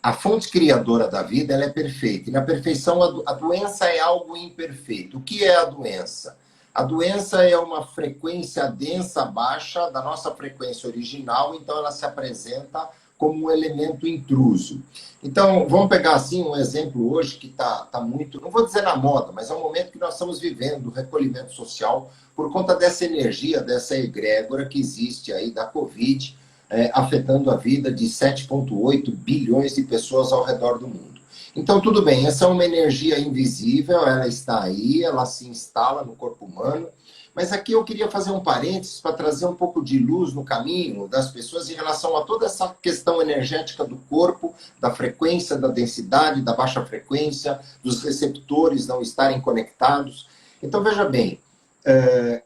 a fonte criadora da vida ela é perfeita. E na perfeição, a doença é algo imperfeito. O que é a doença? A doença é uma frequência densa baixa da nossa frequência original, então ela se apresenta como um elemento intruso. Então, vamos pegar assim um exemplo hoje que está muito, não vou dizer na moda, mas é um momento que nós estamos vivendo, o recolhimento social, por conta dessa energia, dessa egrégora que existe aí da Covid, afetando a vida de 7,8 bilhões de pessoas ao redor do mundo. Então, tudo bem, essa é uma energia invisível, ela está aí, ela se instala no corpo humano, mas aqui eu queria fazer um parênteses para trazer um pouco de luz no caminho das pessoas em relação a toda essa questão energética do corpo, da frequência, da densidade, da baixa frequência, dos receptores não estarem conectados. Então, veja bem,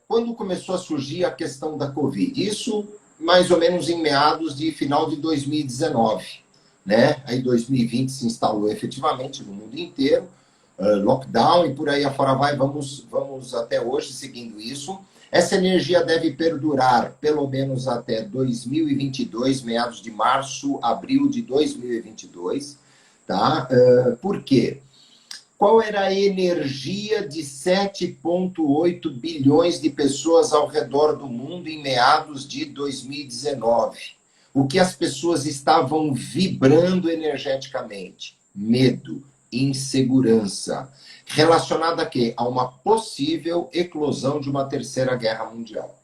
quando começou a surgir a questão da Covid? Isso mais ou menos em meados de final de 2019, né? Aí 2020 se instalou efetivamente no mundo inteiro, lockdown e por aí afora vai, vamos até hoje seguindo isso. Essa energia deve perdurar pelo menos até 2022, meados de março, abril de 2022, tá? Por quê? Qual era a energia de 7,8 bilhões de pessoas ao redor do mundo em meados de 2019? O que as pessoas estavam vibrando energeticamente? Medo, insegurança. Relacionada a quê? A uma possível eclosão de uma terceira guerra mundial.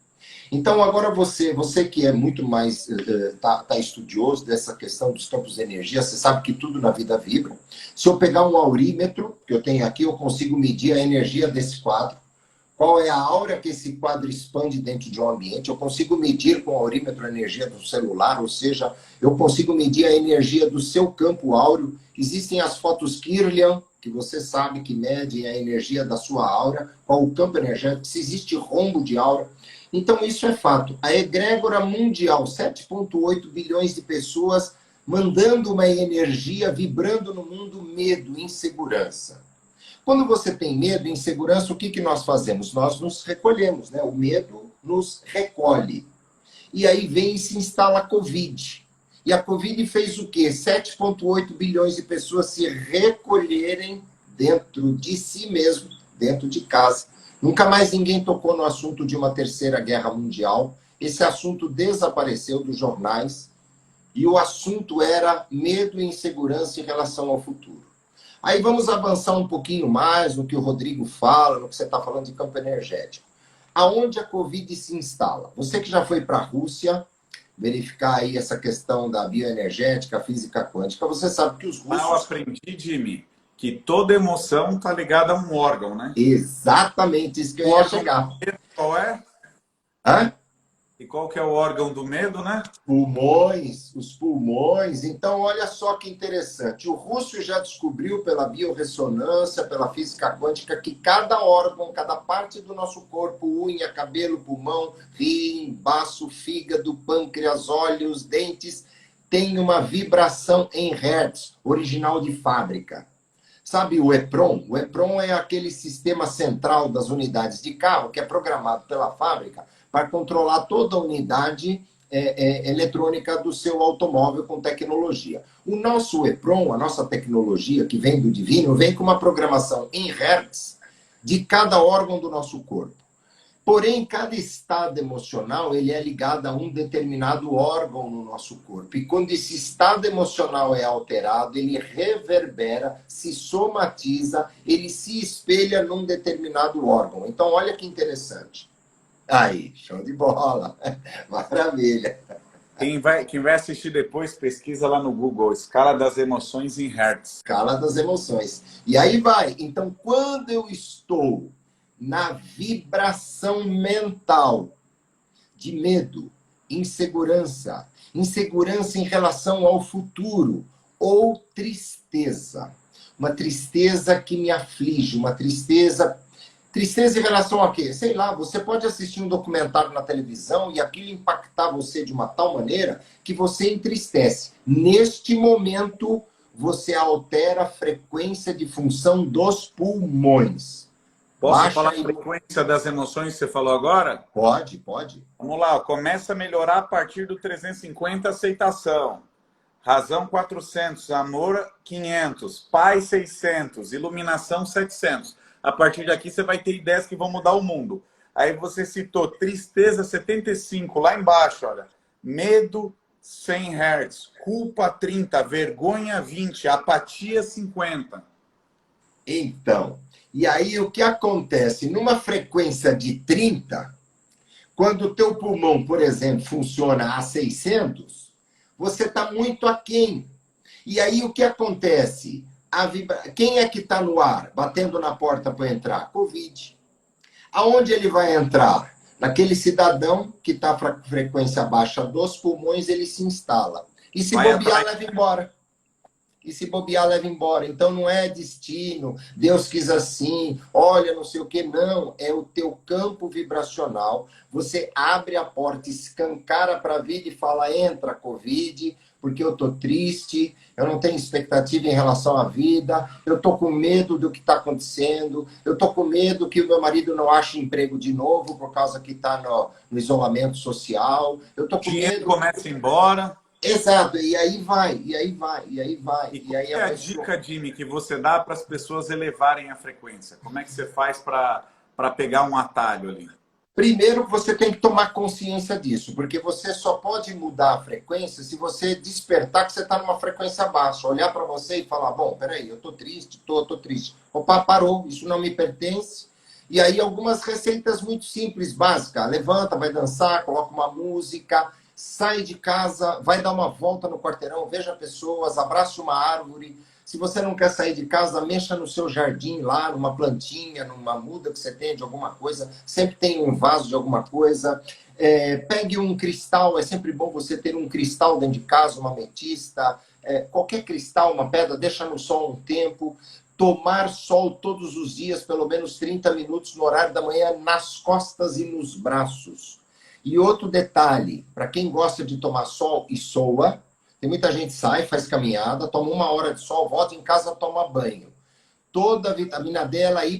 Então, agora você que é muito mais, tá estudioso dessa questão dos campos de energia, você sabe que tudo na vida vibra. Se eu pegar um aurímetro, que eu tenho aqui, eu consigo medir a energia desse quadro. Qual é a aura que esse quadro expande dentro de um ambiente? Eu consigo medir com o aurímetro a energia do celular, ou seja, eu consigo medir a energia do seu campo áureo. Existem as fotos Kirlian, que você sabe que medem a energia da sua aura, qual o campo energético, se existe rombo de aura. Então, isso é fato. A egrégora mundial, 7,8 bilhões de pessoas mandando uma energia, vibrando no mundo, medo, insegurança. Quando você tem medo, insegurança, o que nós fazemos? Nós nos recolhemos, né? O medo nos recolhe. E aí vem e se instala a Covid. E a Covid fez o quê? 7,8 bilhões de pessoas se recolherem dentro de si mesmo, dentro de casa. Nunca mais ninguém tocou no assunto de uma terceira guerra mundial. Esse assunto desapareceu dos jornais. E o assunto era medo e insegurança em relação ao futuro. Aí vamos avançar um pouquinho mais no que o Rodrigo fala, no que você está falando de campo energético. Aonde a Covid se instala? Você que já foi para a Rússia, verificar aí essa questão da bioenergética, física quântica, você sabe que os russos... Eu aprendi, Jimmy, que toda emoção está ligada a um órgão, né? Exatamente, isso que eu ia chegar. Qual é? Hã? E qual que é o órgão do medo, né? Pulmões, os pulmões. Então, olha só que interessante. O russo já descobriu pela biorressonância, pela física quântica, que cada órgão, cada parte do nosso corpo, unha, cabelo, pulmão, rim, baço, fígado, pâncreas, olhos, dentes, tem uma vibração em hertz, original de fábrica. Sabe o EPROM? O EPROM é aquele sistema central das unidades de carro que é programado pela fábrica para controlar toda a unidade eletrônica do seu automóvel com tecnologia. O nosso EPROM, a nossa tecnologia que vem do divino, vem com uma programação em hertz de cada órgão do nosso corpo. Porém, cada estado emocional ele é ligado a um determinado órgão no nosso corpo. E quando esse estado emocional é alterado, ele reverbera, se somatiza, ele se espelha num determinado órgão. Então, olha que interessante. Aí, show de bola. Maravilha. Quem vai assistir depois, pesquisa lá no Google, escala das emoções em hertz. Escala das emoções. E aí vai. Então, quando eu estou na vibração mental de medo, insegurança, insegurança em relação ao futuro, ou tristeza. Uma tristeza que me aflige, uma tristeza... Tristeza em relação a quê? Sei lá, você pode assistir um documentário na televisão e aquilo impactar você de uma tal maneira que você entristece. Neste momento, você altera a frequência de função dos pulmões. Posso falar a frequência das emoções que você falou agora? Pode, pode. Vamos lá, começa a melhorar a partir do 350, aceitação. Razão 400, amor 500, paz 600, iluminação 700. A partir daqui você vai ter ideias que vão mudar o mundo. Aí você citou tristeza 75, lá embaixo, olha. Medo 100 Hz, culpa 30, vergonha 20, apatia 50. Então, e aí o que acontece? Numa frequência de 30, quando o teu pulmão, por exemplo, funciona a 600, você está muito aquém. E aí o que acontece? Quem é que está no ar, batendo na porta para entrar? Covid. Aonde ele vai entrar? Naquele cidadão que está com frequência baixa dos pulmões, ele se instala. E se bobear, leva embora. E se bobear, leva embora. Então não é destino, Deus quis assim, olha, não sei o que, não. É o teu campo vibracional. Você abre a porta, escancara para a vida e fala, entra, Covid, porque eu estou triste, eu não tenho expectativa em relação à vida, eu estou com medo do que está acontecendo, eu estou com medo que o meu marido não ache emprego de novo por causa que está no isolamento social, eu estou com dinheiro medo... começa a ir embora. Exato, e aí vai, e aí vai, e aí vai. E aí é a dica, Jimmy, que você dá para as pessoas elevarem a frequência? Como é que você faz para pegar um atalho ali? Primeiro, você tem que tomar consciência disso, porque você só pode mudar a frequência se você despertar que você está numa frequência baixa. Olhar para você e falar, bom, peraí, eu estou triste, estou triste. Opa, parou, isso não me pertence. E aí algumas receitas muito simples, básicas. Levanta, vai dançar, coloca uma música, sai de casa, vai dar uma volta no quarteirão, veja pessoas, abrace uma árvore. Se você não quer sair de casa, mexa no seu jardim lá, numa plantinha, numa muda que você tem de alguma coisa. Sempre tem um vaso de alguma coisa. Pegue um cristal, é sempre bom você ter um cristal dentro de casa, uma ametista. Qualquer cristal, uma pedra, deixa no sol um tempo. Tomar sol todos os dias, pelo menos 30 minutos no horário da manhã, nas costas e nos braços. E outro detalhe, para quem gosta de tomar sol e soa, tem muita gente que sai, faz caminhada, toma 1 hora de sol, volta em casa, toma banho. Toda a vitamina D ela é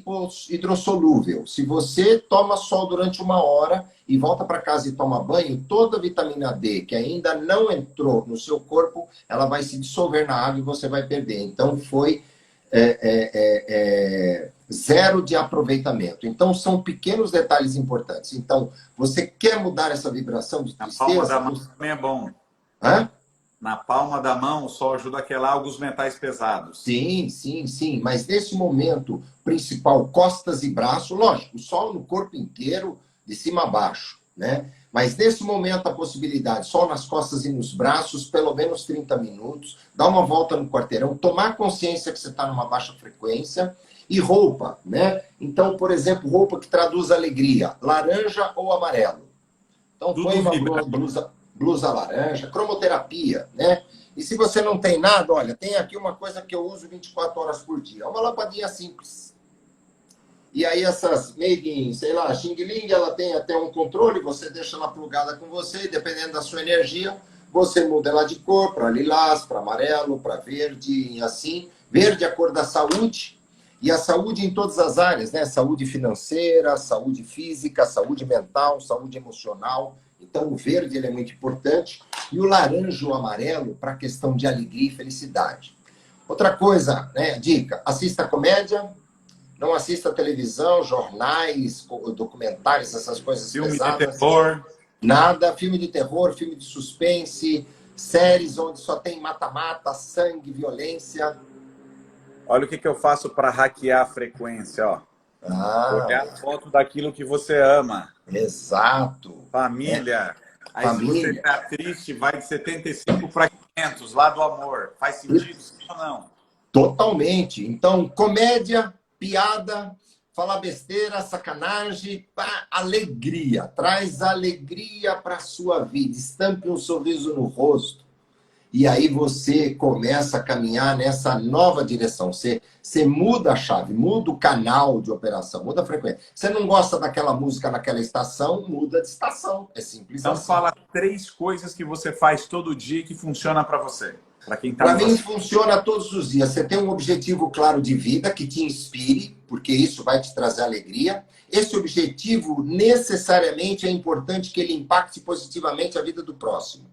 hidrossolúvel. Se você toma sol durante 1 hora e volta para casa e toma banho, toda a vitamina D que ainda não entrou no seu corpo, ela vai se dissolver na água e você vai perder. Então foi zero de aproveitamento. Então são pequenos detalhes importantes. Então, você quer mudar essa vibração de tristeza? Na palma da mão também é bom. Hã? Na palma da mão, o sol ajuda a quelar alguns metais pesados. Sim, sim, sim. Mas nesse momento principal, costas e braço, lógico, o sol no corpo inteiro, de cima a baixo, né? Mas nesse momento a possibilidade, sol nas costas e nos braços, pelo menos 30 minutos, dar uma volta no quarteirão, tomar consciência que você está numa baixa frequência e roupa, né? Então, por exemplo, roupa que traduz alegria, laranja ou amarelo. Então, põe uma blusa laranja, cromoterapia, né? E se você não tem nada, olha, tem aqui uma coisa que eu uso 24 horas por dia. Uma lampadinha simples. E aí essas made in, sei lá, Xing Ling, ela tem até um controle, você deixa ela plugada com você, e dependendo da sua energia, você muda ela de cor, para lilás, para amarelo, para verde, e assim. Verde é a cor da saúde, e a saúde em todas as áreas, né? Saúde financeira, saúde física, saúde mental, saúde emocional. Então, o verde ele é muito importante. E o laranja, o amarelo, para a questão de alegria e felicidade. Outra coisa, né? Dica, assista comédia, não assista televisão, jornais, documentários, essas coisas pesadas. Filme de terror. Nada, filme de terror, filme de suspense, séries onde só tem mata-mata, sangue, violência. Olha o que eu faço para hackear a frequência, ó. Olhar a foto daquilo que você ama. Exato. Família. Aí Família. se você está triste, vai de 75 para 500, lá do amor. Faz sentido sim ou não? Totalmente. Então, comédia, piada, falar besteira, sacanagem, alegria. Traz alegria para a sua vida. Estampe um sorriso no rosto. E aí você começa a caminhar nessa nova direção. Você muda a chave, muda o canal de operação, muda a frequência. Você não gosta daquela música naquela estação, muda de estação. É simples então, assim. Então fala 3 coisas que você faz todo dia que funciona para você. Para mim funciona todos os dias. Você tem um objetivo claro de vida que te inspire, porque isso vai te trazer alegria. Esse objetivo necessariamente é importante que ele impacte positivamente a vida do próximo.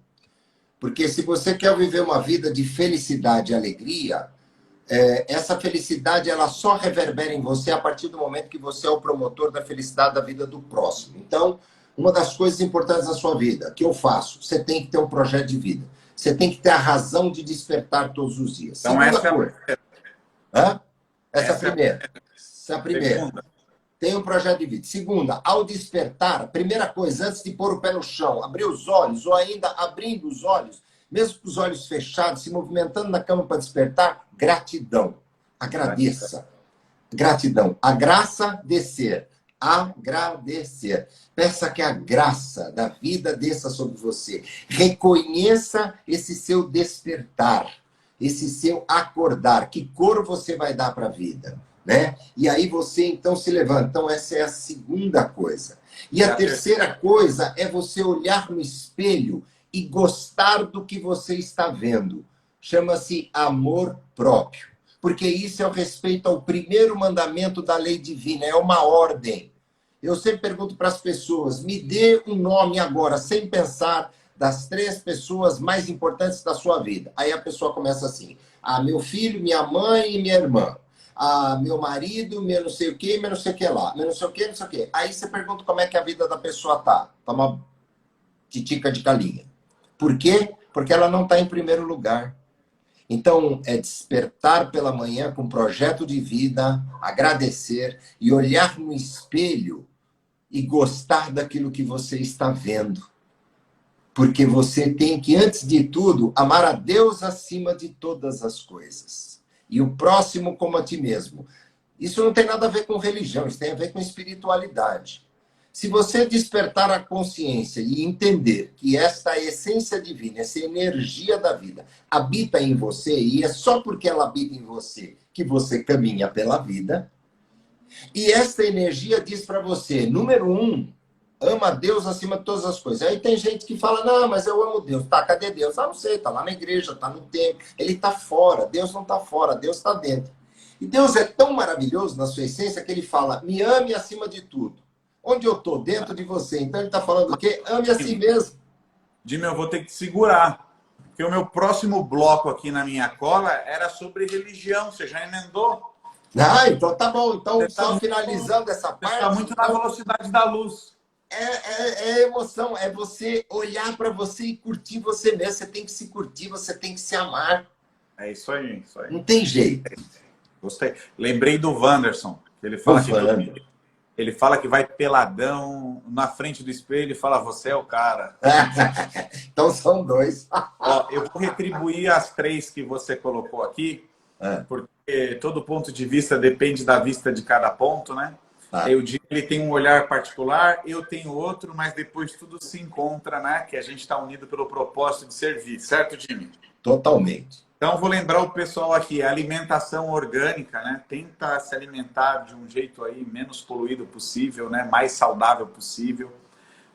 Porque se você quer viver uma vida de felicidade e alegria, essa felicidade ela só reverbera em você a partir do momento que você é o promotor da felicidade da vida do próximo. Então, uma das coisas importantes da sua vida, que eu faço, você tem que ter um projeto de vida. Você tem que ter a razão de despertar todos os dias. Então, Segunda essa coisa. é a Essa é a primeira. Essa é a primeira. Segunda. Tem um projeto de vida. Segunda, ao despertar, primeira coisa, antes de pôr o pé no chão, abrir os olhos, ou ainda abrindo os olhos, mesmo com os olhos fechados, se movimentando na cama para despertar, gratidão. Agradeça. Gratidão. A graça descer. Agradecer. Peça que a graça da vida desça sobre você. Reconheça esse seu despertar, esse seu acordar. Que cor você vai dar para a vida? Né? E aí você então se levanta. Então essa é a segunda coisa. E a terceira coisa é você olhar no espelho e gostar do que você está vendo. Chama-se amor próprio. Porque isso é o respeito ao primeiro mandamento da lei divina, é uma ordem. Eu sempre pergunto para as pessoas, me dê um nome agora, sem pensar, das 3 pessoas mais importantes da sua vida. Aí a pessoa começa assim, meu filho, minha mãe e minha irmã. Meu marido, meu não sei o que, meu não sei o que lá, meu não sei o que, não sei o que. Aí você pergunta como é que a vida da pessoa tá. Tá uma titica de galinha. Por quê? Porque ela não está em primeiro lugar. Então, é despertar pela manhã com um projeto de vida, agradecer e olhar no espelho e gostar daquilo que você está vendo. Porque você tem que, antes de tudo, amar a Deus acima de todas as coisas. E o próximo como a ti mesmo. Isso não tem nada a ver com religião, isso tem a ver com espiritualidade. Se você despertar a consciência e entender que esta essência divina, essa energia da vida, habita em você, e é só porque ela habita em você que você caminha pela vida, e esta energia diz para você, número 1, ama Deus acima de todas as coisas. Aí tem gente que fala, não, mas eu amo Deus. Tá, cadê Deus? Ah, não sei, tá lá na igreja, tá no templo. Ele tá fora, Deus não tá fora, Deus está dentro. E Deus é tão maravilhoso na sua essência que ele fala, me ame acima de tudo. Onde eu tô? Dentro de você. Então ele tá falando o quê? Ame a si mesmo. Jimmy, eu vou ter que segurar. Porque o meu próximo bloco aqui na minha cola era sobre religião. Você já emendou? Ah, então tá bom. Então, Você só tá finalizando essa parte... Está muito na velocidade da luz. É emoção, é você olhar para você e curtir você mesmo. Você tem que se curtir, você tem que se amar. É isso aí, isso aí. Não tem jeito. Gostei. Lembrei do Wanderson. Ele fala que vai peladão na frente do espelho e fala, você é o cara. Então são dois. Ó, eu vou retribuir as 3 que você colocou aqui, porque todo ponto de vista depende da vista de cada ponto, né? Eu digo que ele tem um olhar particular, eu tenho outro, mas depois tudo se encontra, né? Que a gente está unido pelo propósito de servir, certo, Jimmy? Totalmente. Então, vou lembrar o pessoal aqui, a alimentação orgânica, né? Tenta se alimentar de um jeito aí menos poluído possível, né? Mais saudável possível,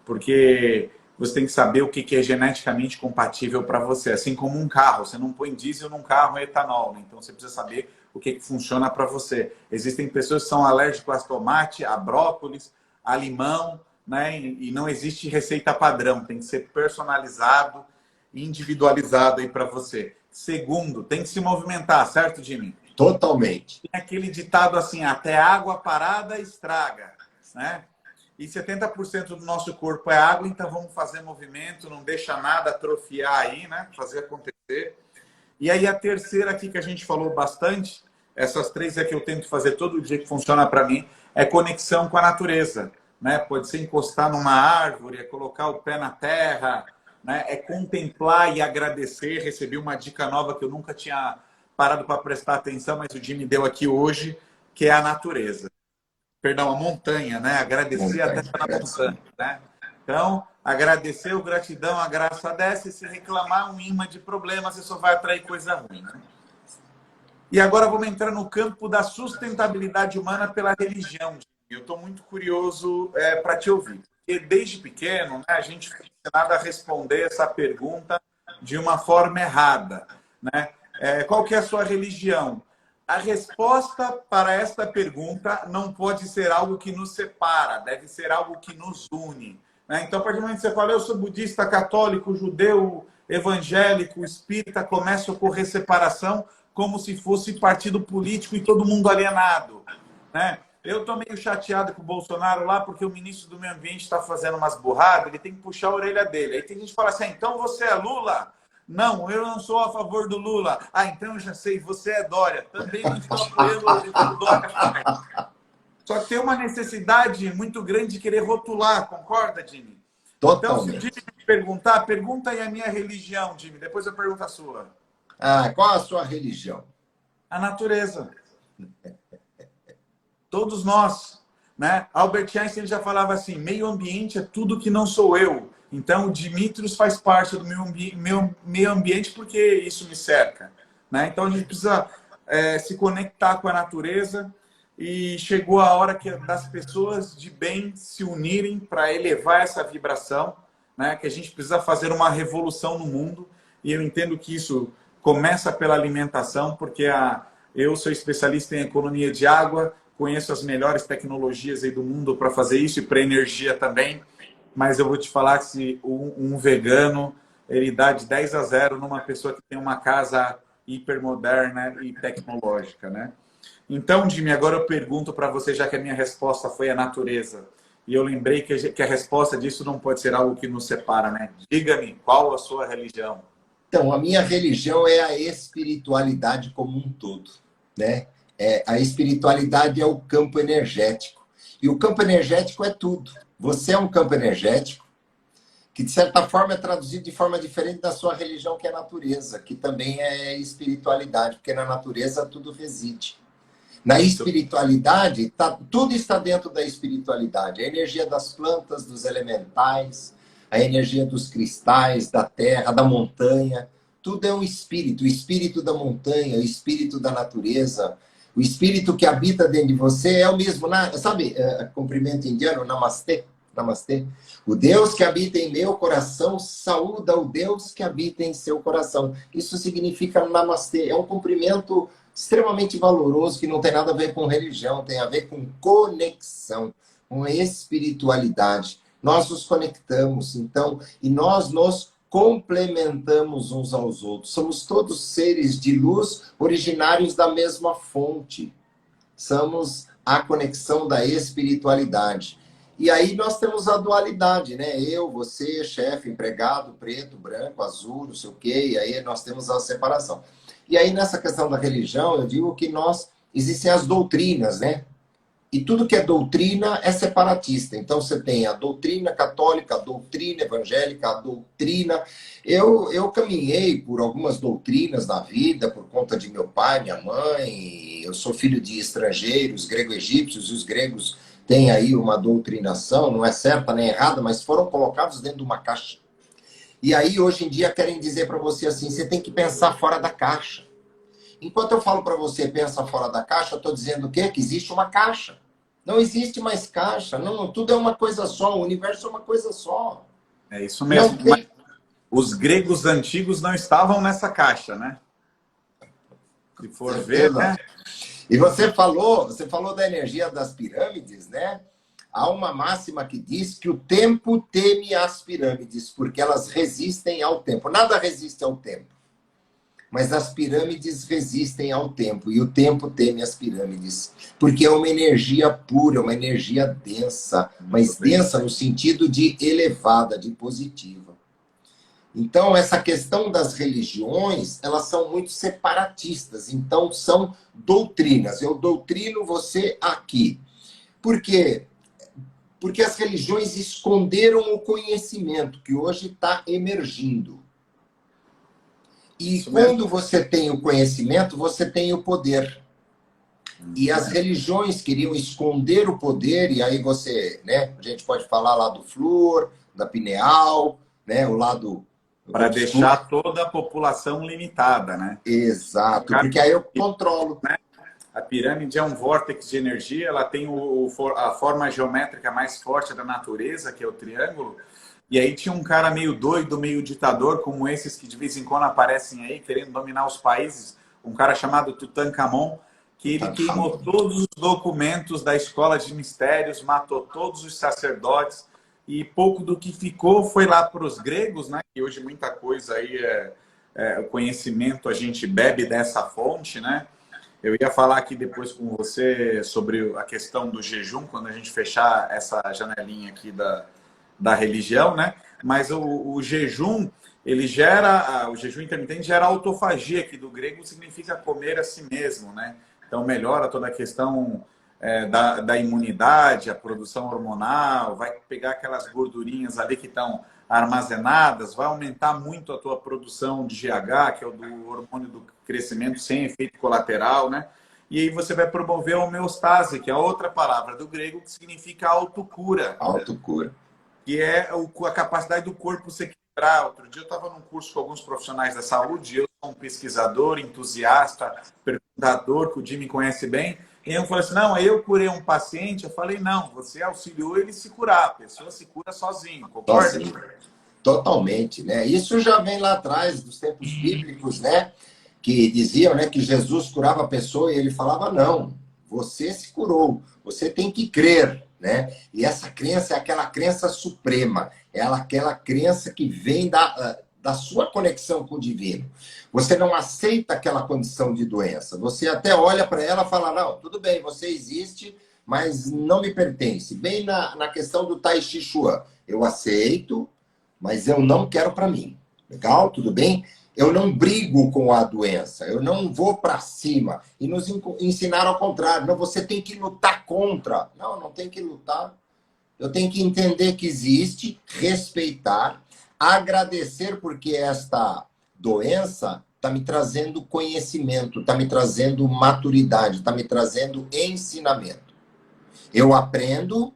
porque você tem que saber o que é geneticamente compatível para você. Assim como um carro, você não põe diesel num carro, é etanol, né? Então você precisa saber o que funciona para você. Existem pessoas que são alérgicas a tomate, a brócolis, a limão, né? E não existe receita padrão, tem que ser personalizado, individualizado aí para você. Segundo, tem que se movimentar, certo, Jimmy? Totalmente. Tem aquele ditado assim, até água parada estraga, né? E 70% do nosso corpo é água, então vamos fazer movimento, não deixa nada atrofiar aí, né? Fazer acontecer. E aí a terceira aqui que a gente falou bastante, essas 3 é que eu tento fazer todo dia que funciona para mim, é conexão com a natureza, né? Pode ser encostar numa árvore, é colocar o pé na terra, né? É contemplar e agradecer. Recebi uma dica nova que eu nunca tinha parado para prestar atenção, mas o Jimmy deu aqui hoje, que é a natureza. Perdão, a montanha, né? Agradecer até na montanha, né? Então, agradecer, o gratidão, a graça desce. Se reclamar um imã de problema, você só vai atrair coisa ruim, né? E agora vamos entrar no campo da sustentabilidade humana pela religião. Eu estou muito curioso para te ouvir. Porque desde pequeno, né, a gente foi ensinado a responder essa pergunta de uma forma errada, né? Qual que é a sua religião? A resposta para esta pergunta não pode ser algo que nos separa, deve ser algo que nos une, né? Então, a partir do momento que você fala, eu sou budista, católico, judeu, evangélico, espírita, começa a ocorrer separação como se fosse partido político e todo mundo alienado, né? Eu estou meio chateado com o Bolsonaro lá porque o ministro do Meio Ambiente está fazendo umas burradas, ele tem que puxar a orelha dele. Aí tem gente que fala assim, então você é Lula? Não, eu não sou a favor do Lula. Ah, então eu já sei, você é Dória. Também não estou apoiando o Dória. Só que tem uma necessidade muito grande de querer rotular, concorda, Jimmy? Então, se o Jimmy me perguntar, pergunta aí a minha religião, Jimmy. Depois eu pergunto a sua. Qual a sua religião? A natureza. Todos nós, né? Albert Einstein já falava assim, meio ambiente é tudo que não sou eu. Então, o Dimitrios faz parte do meu meio ambiente porque isso me cerca, né? Então, a gente precisa se conectar com a natureza e chegou a hora das pessoas de bem se unirem para elevar essa vibração, né? Que a gente precisa fazer uma revolução no mundo e eu entendo que isso começa pela alimentação, porque eu sou especialista em economia de água, conheço as melhores tecnologias aí do mundo para fazer isso e para energia também. Mas eu vou te falar que se um vegano, ele dá de 10-0 numa pessoa que tem uma casa hipermoderna e tecnológica, né? Então, Jimmy, agora eu pergunto para você, já que a minha resposta foi a natureza, e eu lembrei que a resposta disso não pode ser algo que nos separa, né? Diga-me, qual a sua religião? Então, a minha religião é a espiritualidade como um todo, né? A espiritualidade é o campo energético. E o campo energético é tudo. Você é um campo energético que, de certa forma, é traduzido de forma diferente da sua religião, que é a natureza, que também é espiritualidade, porque na natureza tudo reside. Na espiritualidade, tudo está dentro da espiritualidade. A energia das plantas, dos elementais, a energia dos cristais, da terra, da montanha. Tudo é um espírito. O espírito da montanha, o espírito da natureza. O espírito que habita dentro de você é o mesmo. Sabe, cumprimento indiano, namastê. Namastê. O Deus que habita em meu coração saúda o Deus que habita em seu coração. Isso significa namastê. É um cumprimento extremamente valoroso, que não tem nada a ver com religião, tem a ver com conexão, com espiritualidade. Nós nos conectamos, então, e nós nos complementamos uns aos outros. Somos todos seres de luz originários da mesma fonte. Somos a conexão da espiritualidade. E aí nós temos a dualidade, né? Eu, você, chefe, empregado, preto, branco, azul, não sei o quê, e aí nós temos a separação. E aí, nessa questão da religião, eu digo que existem as doutrinas, né? E tudo que é doutrina é separatista. Então, você tem a doutrina católica, a doutrina evangélica, a doutrina... Eu caminhei por algumas doutrinas na vida, por conta de meu pai, minha mãe. Eu sou filho de estrangeiros, grego-egípcios, e os gregos têm aí uma doutrinação, não é certa nem errada, mas foram colocados dentro de uma caixa. E aí, hoje em dia, querem dizer para você assim, você tem que pensar fora da caixa. Enquanto eu falo para você, pensa fora da caixa, eu estou dizendo o quê? Que existe uma caixa. Não existe mais caixa. Não, tudo é uma coisa só. O universo é uma coisa só. É isso mesmo. Tem... Mas os gregos antigos não estavam nessa caixa, né? Se for ver, né? E você falou da energia das pirâmides, né? Há uma máxima que diz que o tempo teme as pirâmides, porque elas resistem ao tempo. Nada resiste ao tempo. Mas as pirâmides resistem ao tempo. E o tempo teme as pirâmides. Porque é uma energia pura, uma energia densa. Mas densa no sentido de elevada, de positiva. Então, essa questão das religiões, elas são muito separatistas. Então, são doutrinas. Eu doutrino você aqui. Por quê? Porque as religiões esconderam o conhecimento, que hoje está emergindo. E quando você tem o conhecimento, você tem o poder. E as religiões queriam esconder o poder, e aí você, né? A gente pode falar lá do flúor, da pineal, né? O lado... Para deixar toda a população limitada, né? Exato, porque aí eu controlo. A pirâmide é um vórtice de energia, ela tem a forma geométrica mais forte da natureza, que é o triângulo. E aí tinha um cara meio doido, meio ditador, como esses que de vez em quando aparecem aí, querendo dominar os países. Um cara chamado Tutankhamon, que ele queimou todos os documentos da escola de mistérios, matou todos os sacerdotes. E pouco do que ficou foi lá para os gregos, né? E hoje muita coisa aí o conhecimento, a gente bebe dessa fonte, né? Eu ia falar aqui depois com você sobre a questão do jejum, quando a gente fechar essa janelinha aqui da religião, né? Mas o jejum, ele gera, o jejum intermitente gera autofagia, que do grego significa comer a si mesmo, né? Então melhora toda a questão da imunidade, a produção hormonal, vai pegar aquelas gordurinhas ali que estão armazenadas, vai aumentar muito a tua produção de GH, que é o do hormônio do crescimento sem efeito colateral, né? E aí você vai promover a homeostase, que é outra palavra do grego que significa autocura. Autocura. Que é a capacidade do corpo se equilibrar. Outro dia eu estava num curso com alguns profissionais da saúde, eu sou um pesquisador, entusiasta, perguntador, que o Jimmy conhece bem. E eu falei assim, não, aí eu curei um paciente, eu falei, não, você auxiliou ele se curar, a pessoa se cura sozinho, concorda? Sozinho. Totalmente, né? Isso já vem lá atrás, dos tempos bíblicos, né? Que diziam, né, que Jesus curava a pessoa e ele falava, não, você se curou, você tem que crer, né? E essa crença é aquela crença suprema, é aquela crença que vem da sua conexão com o divino. Você não aceita aquela condição de doença. Você até olha para ela e fala, não, tudo bem, você existe, mas não me pertence. Bem na questão do Tai Chi Chuan. Eu aceito, mas eu não quero para mim. Legal? Tudo bem? Eu não brigo com a doença, eu não vou para cima. E nos ensinaram ao contrário. Não, você tem que lutar contra. Não, não tem que lutar. Eu tenho que entender que existe, respeitar, agradecer porque esta doença está me trazendo conhecimento, está me trazendo maturidade, está me trazendo ensinamento. Eu aprendo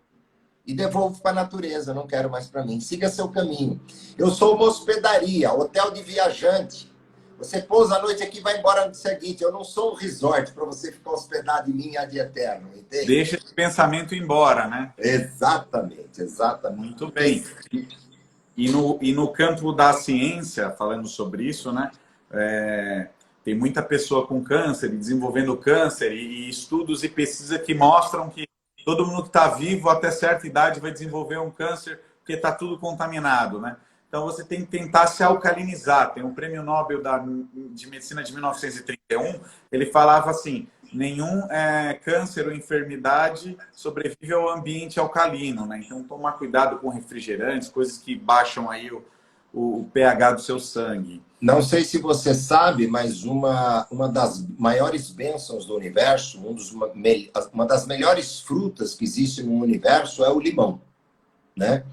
e devolvo para a natureza, não quero mais para mim. Siga seu caminho. Eu sou uma hospedaria, hotel de viajante. Você pousa a noite aqui e vai embora no seguinte. Eu não sou um resort para você ficar hospedado em mim ad eterno, entende? Deixa esse pensamento embora, né? Exatamente, exatamente. Muito bem. E no campo da ciência, falando sobre isso, né? Tem muita pessoa com câncer, desenvolvendo câncer, e estudos e pesquisas que mostram que todo mundo que está vivo até certa idade vai desenvolver um câncer porque está tudo contaminado, né? Então você tem que tentar se alcalinizar. Tem um prêmio Nobel de Medicina de 1931, ele falava assim: nenhum câncer ou enfermidade sobrevive ao ambiente alcalino, né? Então tomar cuidado com refrigerantes, coisas que baixam aí o pH do seu sangue. Não sei se você sabe, mas uma das maiores bênçãos do universo, uma das melhores frutas que existe no universo é o limão, né?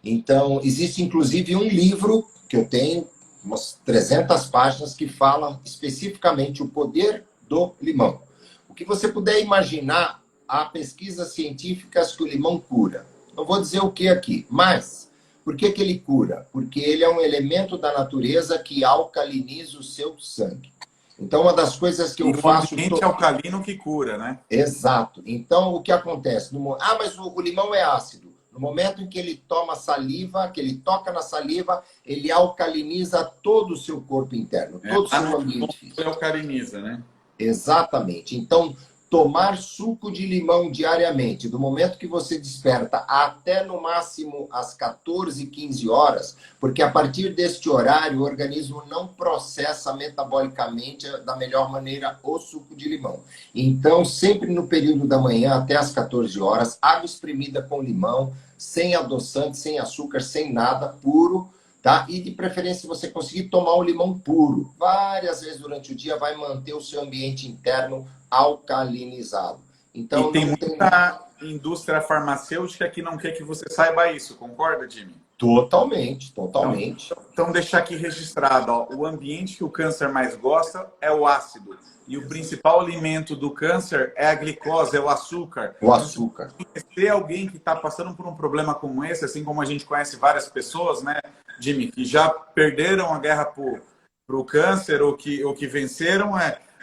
Então, existe inclusive um livro que eu tenho, umas 300 páginas, que fala especificamente o poder do limão. O que você puder imaginar, há pesquisas científicas que o limão cura. Não vou dizer o que aqui, mas por que ele cura? Porque ele é um elemento da natureza que alcaliniza o seu sangue. Então, uma das coisas que eu faço... O ambiente alcalino que cura, né? Exato. Então, o que acontece? Mas o limão é ácido. No momento em que ele toma saliva, que ele toca na saliva, ele alcaliniza todo o seu corpo interno, todo o seu ambiente físico. Ele alcaliniza, né? Exatamente. Então, tomar suco de limão diariamente, do momento que você desperta até no máximo às 14, 15 horas, porque a partir deste horário o organismo não processa metabolicamente da melhor maneira o suco de limão. Então, sempre no período da manhã até às 14 horas, água espremida com limão, sem adoçante, sem açúcar, sem nada, puro, tá? E de preferência, se você conseguir tomar o limão puro, várias vezes durante o dia, vai manter o seu ambiente interno alcalinizado. Então, e tem muita indústria farmacêutica que não quer que você saiba isso, concorda, Jimmy? Totalmente, totalmente. Então deixar aqui registrado, ó, o ambiente que o câncer mais gosta é o ácido. E o principal alimento do câncer é a glicose, é o açúcar. O açúcar. Se alguém que está passando por um problema como esse, assim como a gente conhece várias pessoas, né, Jimmy, que já perderam a guerra pro câncer ou que venceram,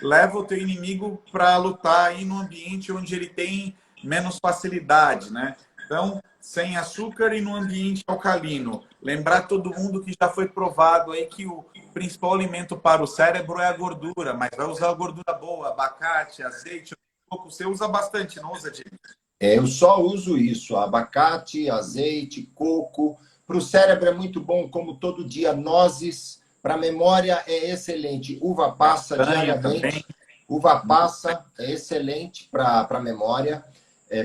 leva o teu inimigo para lutar aí no ambiente onde ele tem menos facilidade, né? Então, sem açúcar e no ambiente alcalino. Lembrar todo mundo que já foi provado aí que o principal alimento para o cérebro é a gordura, mas vai usar a gordura boa, abacate, azeite, coco. Você usa bastante, não usa, Jimmy? Eu só uso isso, abacate, azeite, coco. Para o cérebro é muito bom, como todo dia, nozes. Para a memória é excelente. Uva passa diariamente. Também. Uva passa é excelente para a memória.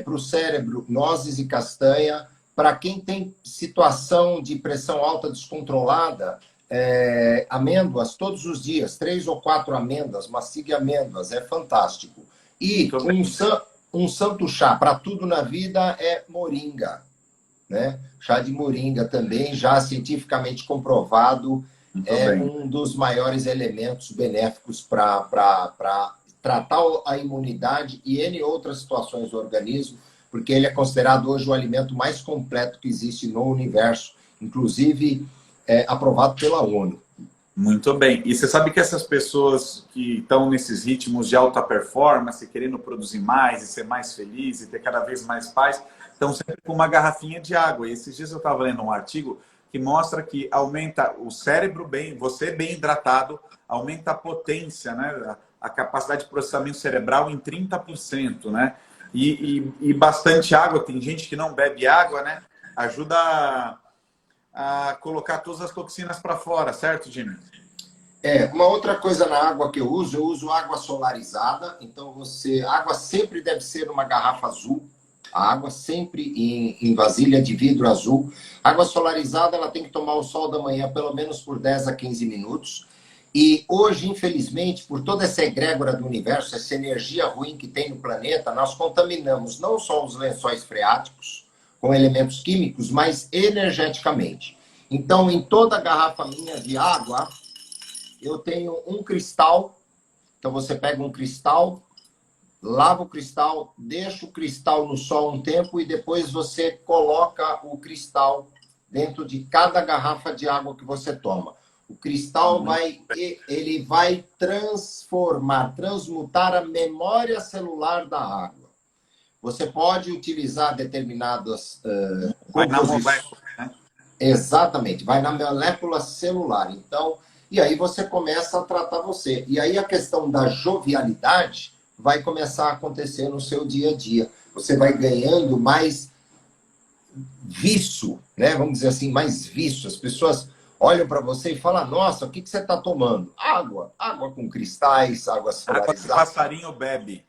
Para o cérebro, nozes e castanha. Para quem tem situação de pressão alta descontrolada, amêndoas todos os dias, 3 ou 4 amêndoas, mastigue amêndoas, é fantástico. E um santo chá para tudo na vida é moringa, né? Chá de moringa também, já cientificamente comprovado, um dos maiores elementos benéficos para tratar a imunidade e N outras situações do organismo, porque ele é considerado hoje o alimento mais completo que existe no universo, inclusive aprovado pela ONU. Muito bem. E você sabe que essas pessoas que estão nesses ritmos de alta performance, querendo produzir mais e ser mais feliz e ter cada vez mais paz, estão sempre com uma garrafinha de água. E esses dias eu estava lendo um artigo que mostra que aumenta o cérebro você bem hidratado, aumenta a potência, né? A capacidade de processamento cerebral em 30%, né? E bastante água. Tem gente que não bebe água, né? Ajuda a colocar todas as toxinas para fora, certo, Jimmy? Uma outra coisa na água que eu uso água solarizada. Então, água sempre deve ser uma garrafa azul. A água sempre em vasilha de vidro azul. Água solarizada, ela tem que tomar o sol da manhã pelo menos por 10 a 15 minutos. E hoje, infelizmente, por toda essa egrégora do universo, essa energia ruim que tem no planeta, nós contaminamos não só os lençóis freáticos com elementos químicos, mas energeticamente. Então, em toda garrafa minha de água, eu tenho um cristal. Então, você pega um cristal, lava o cristal, deixa o cristal no sol um tempo e depois você coloca o cristal dentro de cada garrafa de água que você toma. O cristal ele vai transmutar a memória celular da água. Você pode utilizar determinadas composições. Né? Exatamente, vai na molécula celular. Então, e aí você começa a tratar você. E aí a questão da jovialidade vai começar a acontecer no seu dia a dia. Você vai ganhando mais vício, né? Vamos dizer assim, mais vício. As pessoas olham para você e falam, nossa, o que você está tomando? Água. Água com cristais, água solarizadas. Água que o passarinho bebe.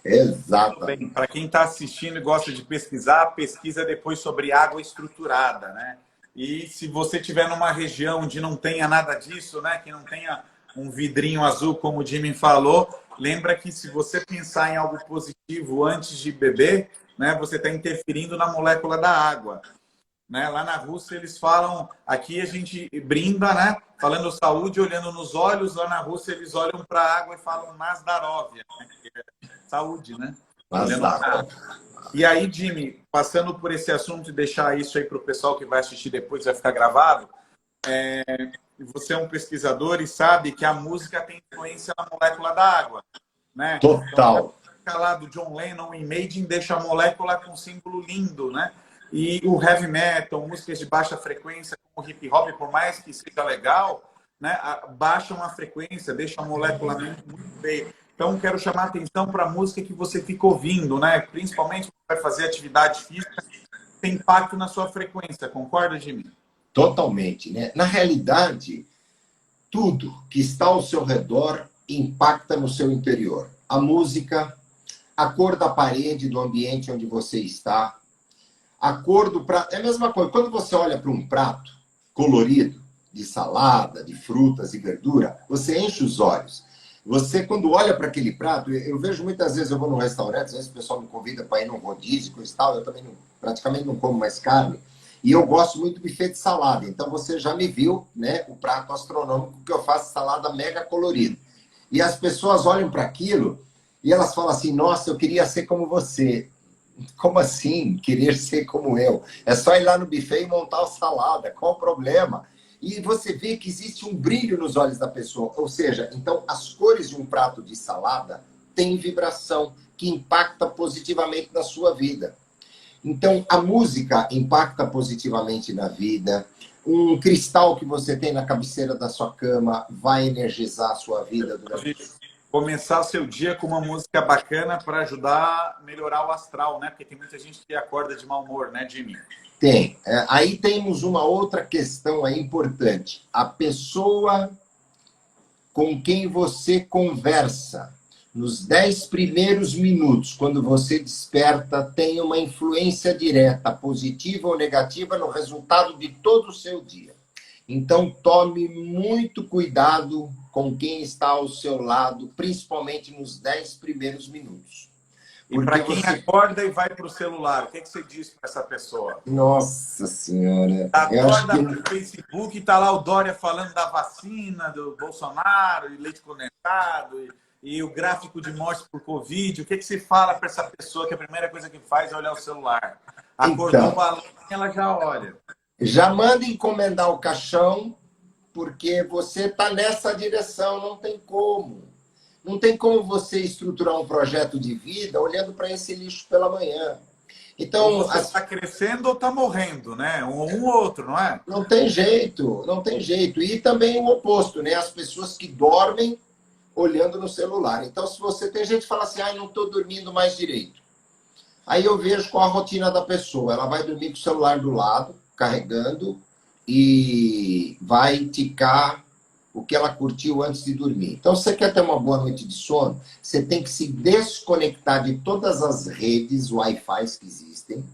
Exato. Para quem está assistindo e gosta de pesquisar, pesquisa depois sobre água estruturada, né? E se você estiver numa região onde não tenha nada disso, né? Que não tenha um vidrinho azul, como o Jimmy falou, lembra que se você pensar em algo positivo antes de beber, né? Você está interferindo na molécula da água. Né? Lá na Rússia eles falam, aqui a gente brinda, né? Falando saúde, olhando nos olhos. Lá na Rússia eles olham para a água e falam Nazdarovia, né? Saúde, né? E aí, Jimmy, passando por esse assunto e deixar isso aí para o pessoal que vai assistir depois, vai ficar gravado, você é um pesquisador e sabe que a música tem influência na molécula da água, né? Total. Então, lá do John Lennon, Imagine, deixa a molécula com um símbolo lindo, né? E o heavy metal, músicas de baixa frequência, como o hip hop, por mais que seja legal, né? Baixam a frequência, deixam a molécula muito feia. Então, quero chamar a atenção para a música que você fica ouvindo, né? Principalmente quando vai fazer atividade física, tem impacto na sua frequência. Concorda, Jimmy? Totalmente, né? Na realidade, tudo que está ao seu redor impacta no seu interior. A música, a cor da parede do ambiente onde você está, a cor do prato. É a mesma coisa. Quando você olha para um prato colorido, de salada, de frutas e verdura, você enche os olhos. Você, quando olha para aquele prato, eu vejo muitas vezes, eu vou num restaurante, às vezes o pessoal me convida para ir num rodízio, coisa e tal, eu também praticamente não como mais carne, e eu gosto muito do buffet de salada. Então você já me viu, né, o prato astronômico que eu faço, salada mega colorida. E as pessoas olham para aquilo e elas falam assim, nossa, eu queria ser como você. Como assim, querer ser como eu? É só ir lá no buffet e montar a salada, qual o problema? E você vê que existe um brilho nos olhos da pessoa. Ou seja, então as cores de um prato de salada têm vibração que impacta positivamente na sua vida. Então a música impacta positivamente na vida. Um cristal que você tem na cabeceira da sua cama vai energizar a sua vida durante... Começar seu dia com uma música bacana para ajudar a melhorar o astral, né? Porque tem muita gente que acorda de mau humor, né, Jimmy? Tem. Aí temos uma outra questão aí importante. A pessoa com quem você conversa nos 10 primeiros minutos, quando você desperta, tem uma influência direta, positiva ou negativa, no resultado de todo o seu dia. Então, tome muito cuidado com quem está ao seu lado, principalmente nos 10 primeiros minutos. E para quem acorda e vai para o celular, o que você diz para essa pessoa? Nossa Senhora. Acorda no Facebook e está lá o Dória falando da vacina, do Bolsonaro, e leite condensado, e o gráfico de mortes por Covid. O que você fala para essa pessoa que a primeira coisa que faz é olhar o celular? Acordou o alarme, ela já olha. Já manda encomendar o caixão, porque você está nessa direção, não tem como. Não tem como você estruturar um projeto de vida olhando para esse lixo pela manhã. Então, você está crescendo ou está morrendo, né? Um ou outro, não é? Não tem jeito, não tem jeito. E também o oposto, né? As pessoas que dormem olhando no celular. Então, se você tem gente que fala assim, não estou dormindo mais direito. Aí eu vejo qual a rotina da pessoa. Ela vai dormir com o celular do lado, carregando, e vai ticar o que ela curtiu antes de dormir. Então, se você quer ter uma boa noite de sono, você tem que se desconectar de todas as redes Wi-Fi que existem,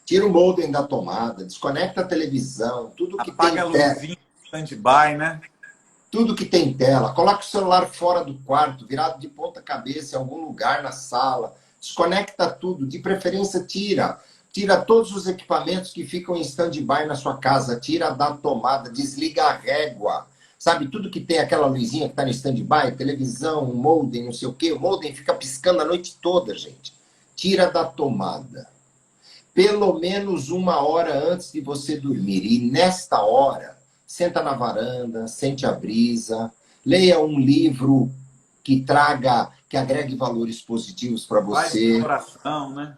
tira o modem da tomada, desconecta a televisão, tudo que apaga tem... a luzinha, stand-by, né? Tudo que tem tela. Coloca o celular fora do quarto, virado de ponta cabeça em algum lugar na sala. Desconecta tudo. De preferência, tira. Tira todos os equipamentos que ficam em stand-by na sua casa. Tira da tomada. Desliga a régua. Sabe, tudo que tem aquela luzinha que está no stand-by, televisão, modem, não sei o quê. O modem fica piscando a noite toda, gente. Tira da tomada. Pelo menos 1 hora antes de você dormir. E nesta hora, senta na varanda, sente a brisa, leia um livro que agregue valores positivos para Faz você. uma oração, né?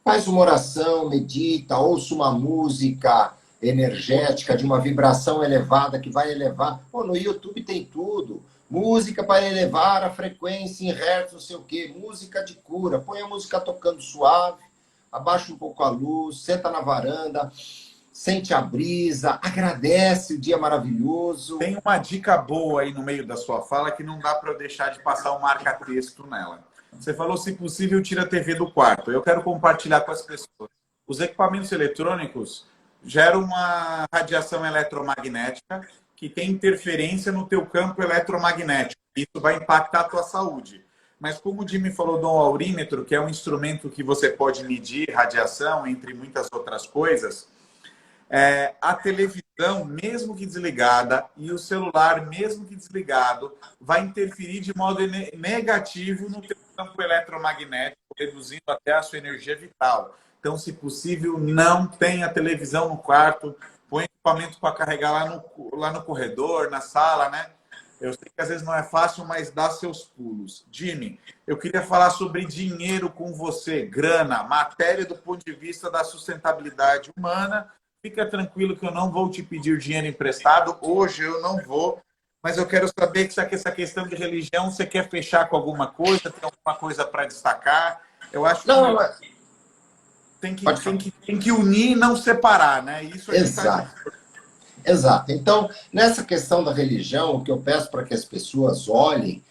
Faz uma oração, medita, ouça uma música energética, de uma vibração elevada que vai elevar. Pô, no YouTube tem tudo. Música para elevar a frequência em hertz, não sei o quê. Música de cura. Põe a música tocando suave, abaixa um pouco a luz, senta na varanda, sente a brisa, agradece o dia maravilhoso. Tem uma dica boa aí no meio da sua fala que não dá para eu deixar de passar um marca-texto nela. Você falou, se possível, tira a TV do quarto. Eu quero compartilhar com as pessoas. Os equipamentos eletrônicos geram uma radiação eletromagnética que tem interferência no teu campo eletromagnético. Isso vai impactar a tua saúde. Mas como o Jimmy falou do aurímetro, que é um instrumento que você pode medir radiação, entre muitas outras coisas, a televisão, mesmo que desligada, e o celular, mesmo que desligado, vai interferir de modo negativo no teu campo eletromagnético, reduzindo até a sua energia vital. Então, se possível, não tenha televisão no quarto, põe equipamento para carregar lá no corredor, na sala, né? Eu sei que às vezes não é fácil, mas dá seus pulos. Jimmy, eu queria falar sobre dinheiro com você, grana, matéria do ponto de vista da sustentabilidade humana. Fica tranquilo que eu não vou te pedir dinheiro emprestado. Hoje eu não vou. Mas eu quero saber que essa questão de religião, você quer fechar com alguma coisa? Tem alguma coisa para destacar? Eu acho que Não, tem que unir e não separar, né? Isso a gente exato. Exato. Então, nessa questão da religião, o que eu peço para que as pessoas olhem,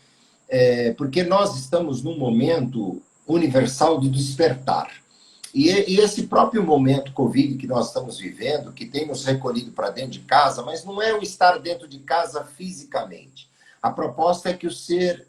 porque nós estamos num momento universal de despertar. E esse próprio momento Covid que nós estamos vivendo, que tem nos recolhido para dentro de casa, mas não é o estar dentro de casa fisicamente. A proposta é que o ser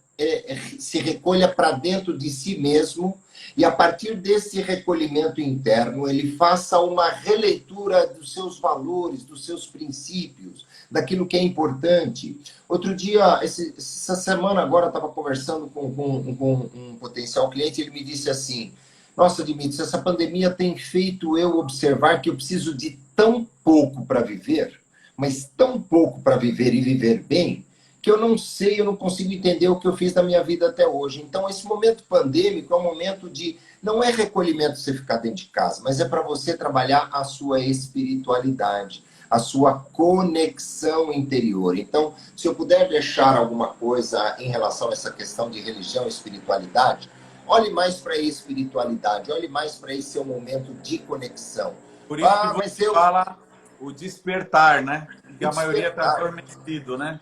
se recolha para dentro de si mesmo e, a partir desse recolhimento interno, ele faça uma releitura dos seus valores, dos seus princípios, daquilo que é importante. Outro dia, essa semana agora, eu estava conversando com um potencial cliente, ele me disse assim: nossa, Dimitri, essa pandemia tem feito eu observar que eu preciso de tão pouco para viver, mas tão pouco para viver e viver bem, que eu não sei, eu não consigo entender o que eu fiz na minha vida até hoje. Então, esse momento pandêmico é um momento de... não é recolhimento você ficar dentro de casa, mas é para você trabalhar a sua espiritualidade, a sua conexão interior. Então, se eu puder deixar alguma coisa em relação a essa questão de religião e espiritualidade, olhe mais para a espiritualidade, olhe mais para esse seu momento de conexão. Por isso que você fala o despertar, né? Que a maioria está adormecido, né?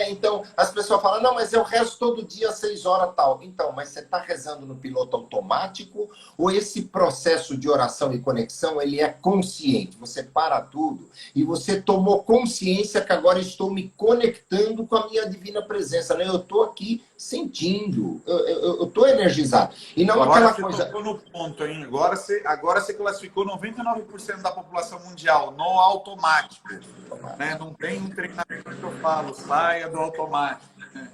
Então, as pessoas falam, não, mas eu rezo todo dia às 6 horas tal. Então, mas você está rezando no piloto automático ou esse processo de oração e conexão, ele é consciente? Você para tudo e você tomou consciência que agora estou me conectando com a minha divina presença, né? Eu estou aqui sentindo, eu estou energizado. E não agora aquela você coisa... tocou no ponto, hein? Agora você classificou 99% da população mundial no automático. Né? Não tem um treinamento que eu falo, saia do automático. Né?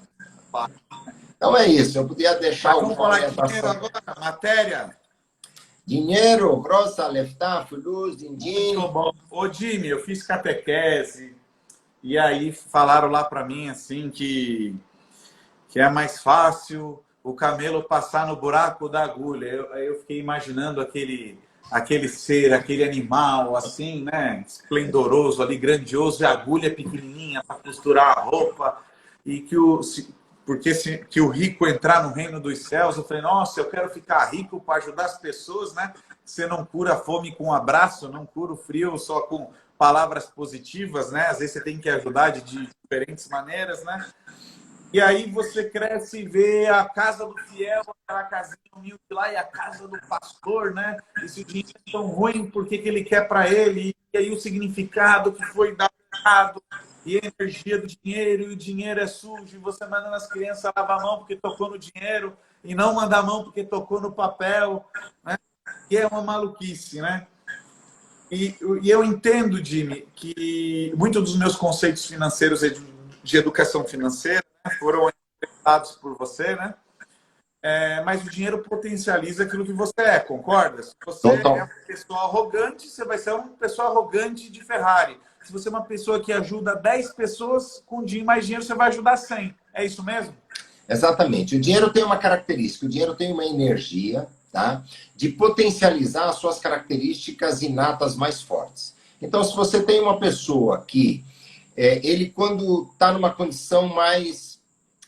Então é isso, eu podia deixar vamos falar de dinheiro agora, matéria. Dinheiro, grossa, leftá, luz, din-din. Ô, Jimmy, eu fiz catequese e aí falaram lá para mim assim que é mais fácil o camelo passar no buraco da agulha. Eu fiquei imaginando aquele ser, aquele animal assim, né, esplendoroso ali, grandioso, e a agulha pequenininha para costurar a roupa, e que o rico entrar no reino dos céus. Eu falei, nossa, eu quero ficar rico para ajudar as pessoas, né? Você não cura a fome com um abraço, não cura o frio só com palavras positivas, né? Às vezes você tem que ajudar de diferentes maneiras, né? E aí você cresce e vê a casa do fiel, aquela casinha humilde lá, e a casa do pastor, né? Esse dinheiro é tão ruim, por que ele quer para ele? E aí o significado que foi dado. e a energia do dinheiro, e o dinheiro é sujo, e você mandando as crianças lavar a mão porque tocou no dinheiro, e não mandar a mão porque tocou no papel, né? Que é uma maluquice, né? E eu entendo, Jimmy, que muitos dos meus conceitos financeiros e de educação financeira, né, foram dados por você, né? Mas o dinheiro potencializa aquilo que você é, concorda? Se você é Total. uma pessoa arrogante, você vai ser uma pessoa arrogante de Ferrari. Se você é uma pessoa que ajuda 10 pessoas, com mais dinheiro você vai ajudar 100. É isso mesmo? Exatamente. O dinheiro tem uma característica, o dinheiro tem uma energia, tá? De potencializar as suas características inatas mais fortes. Então, se você tem uma pessoa que ele, quando está numa condição mais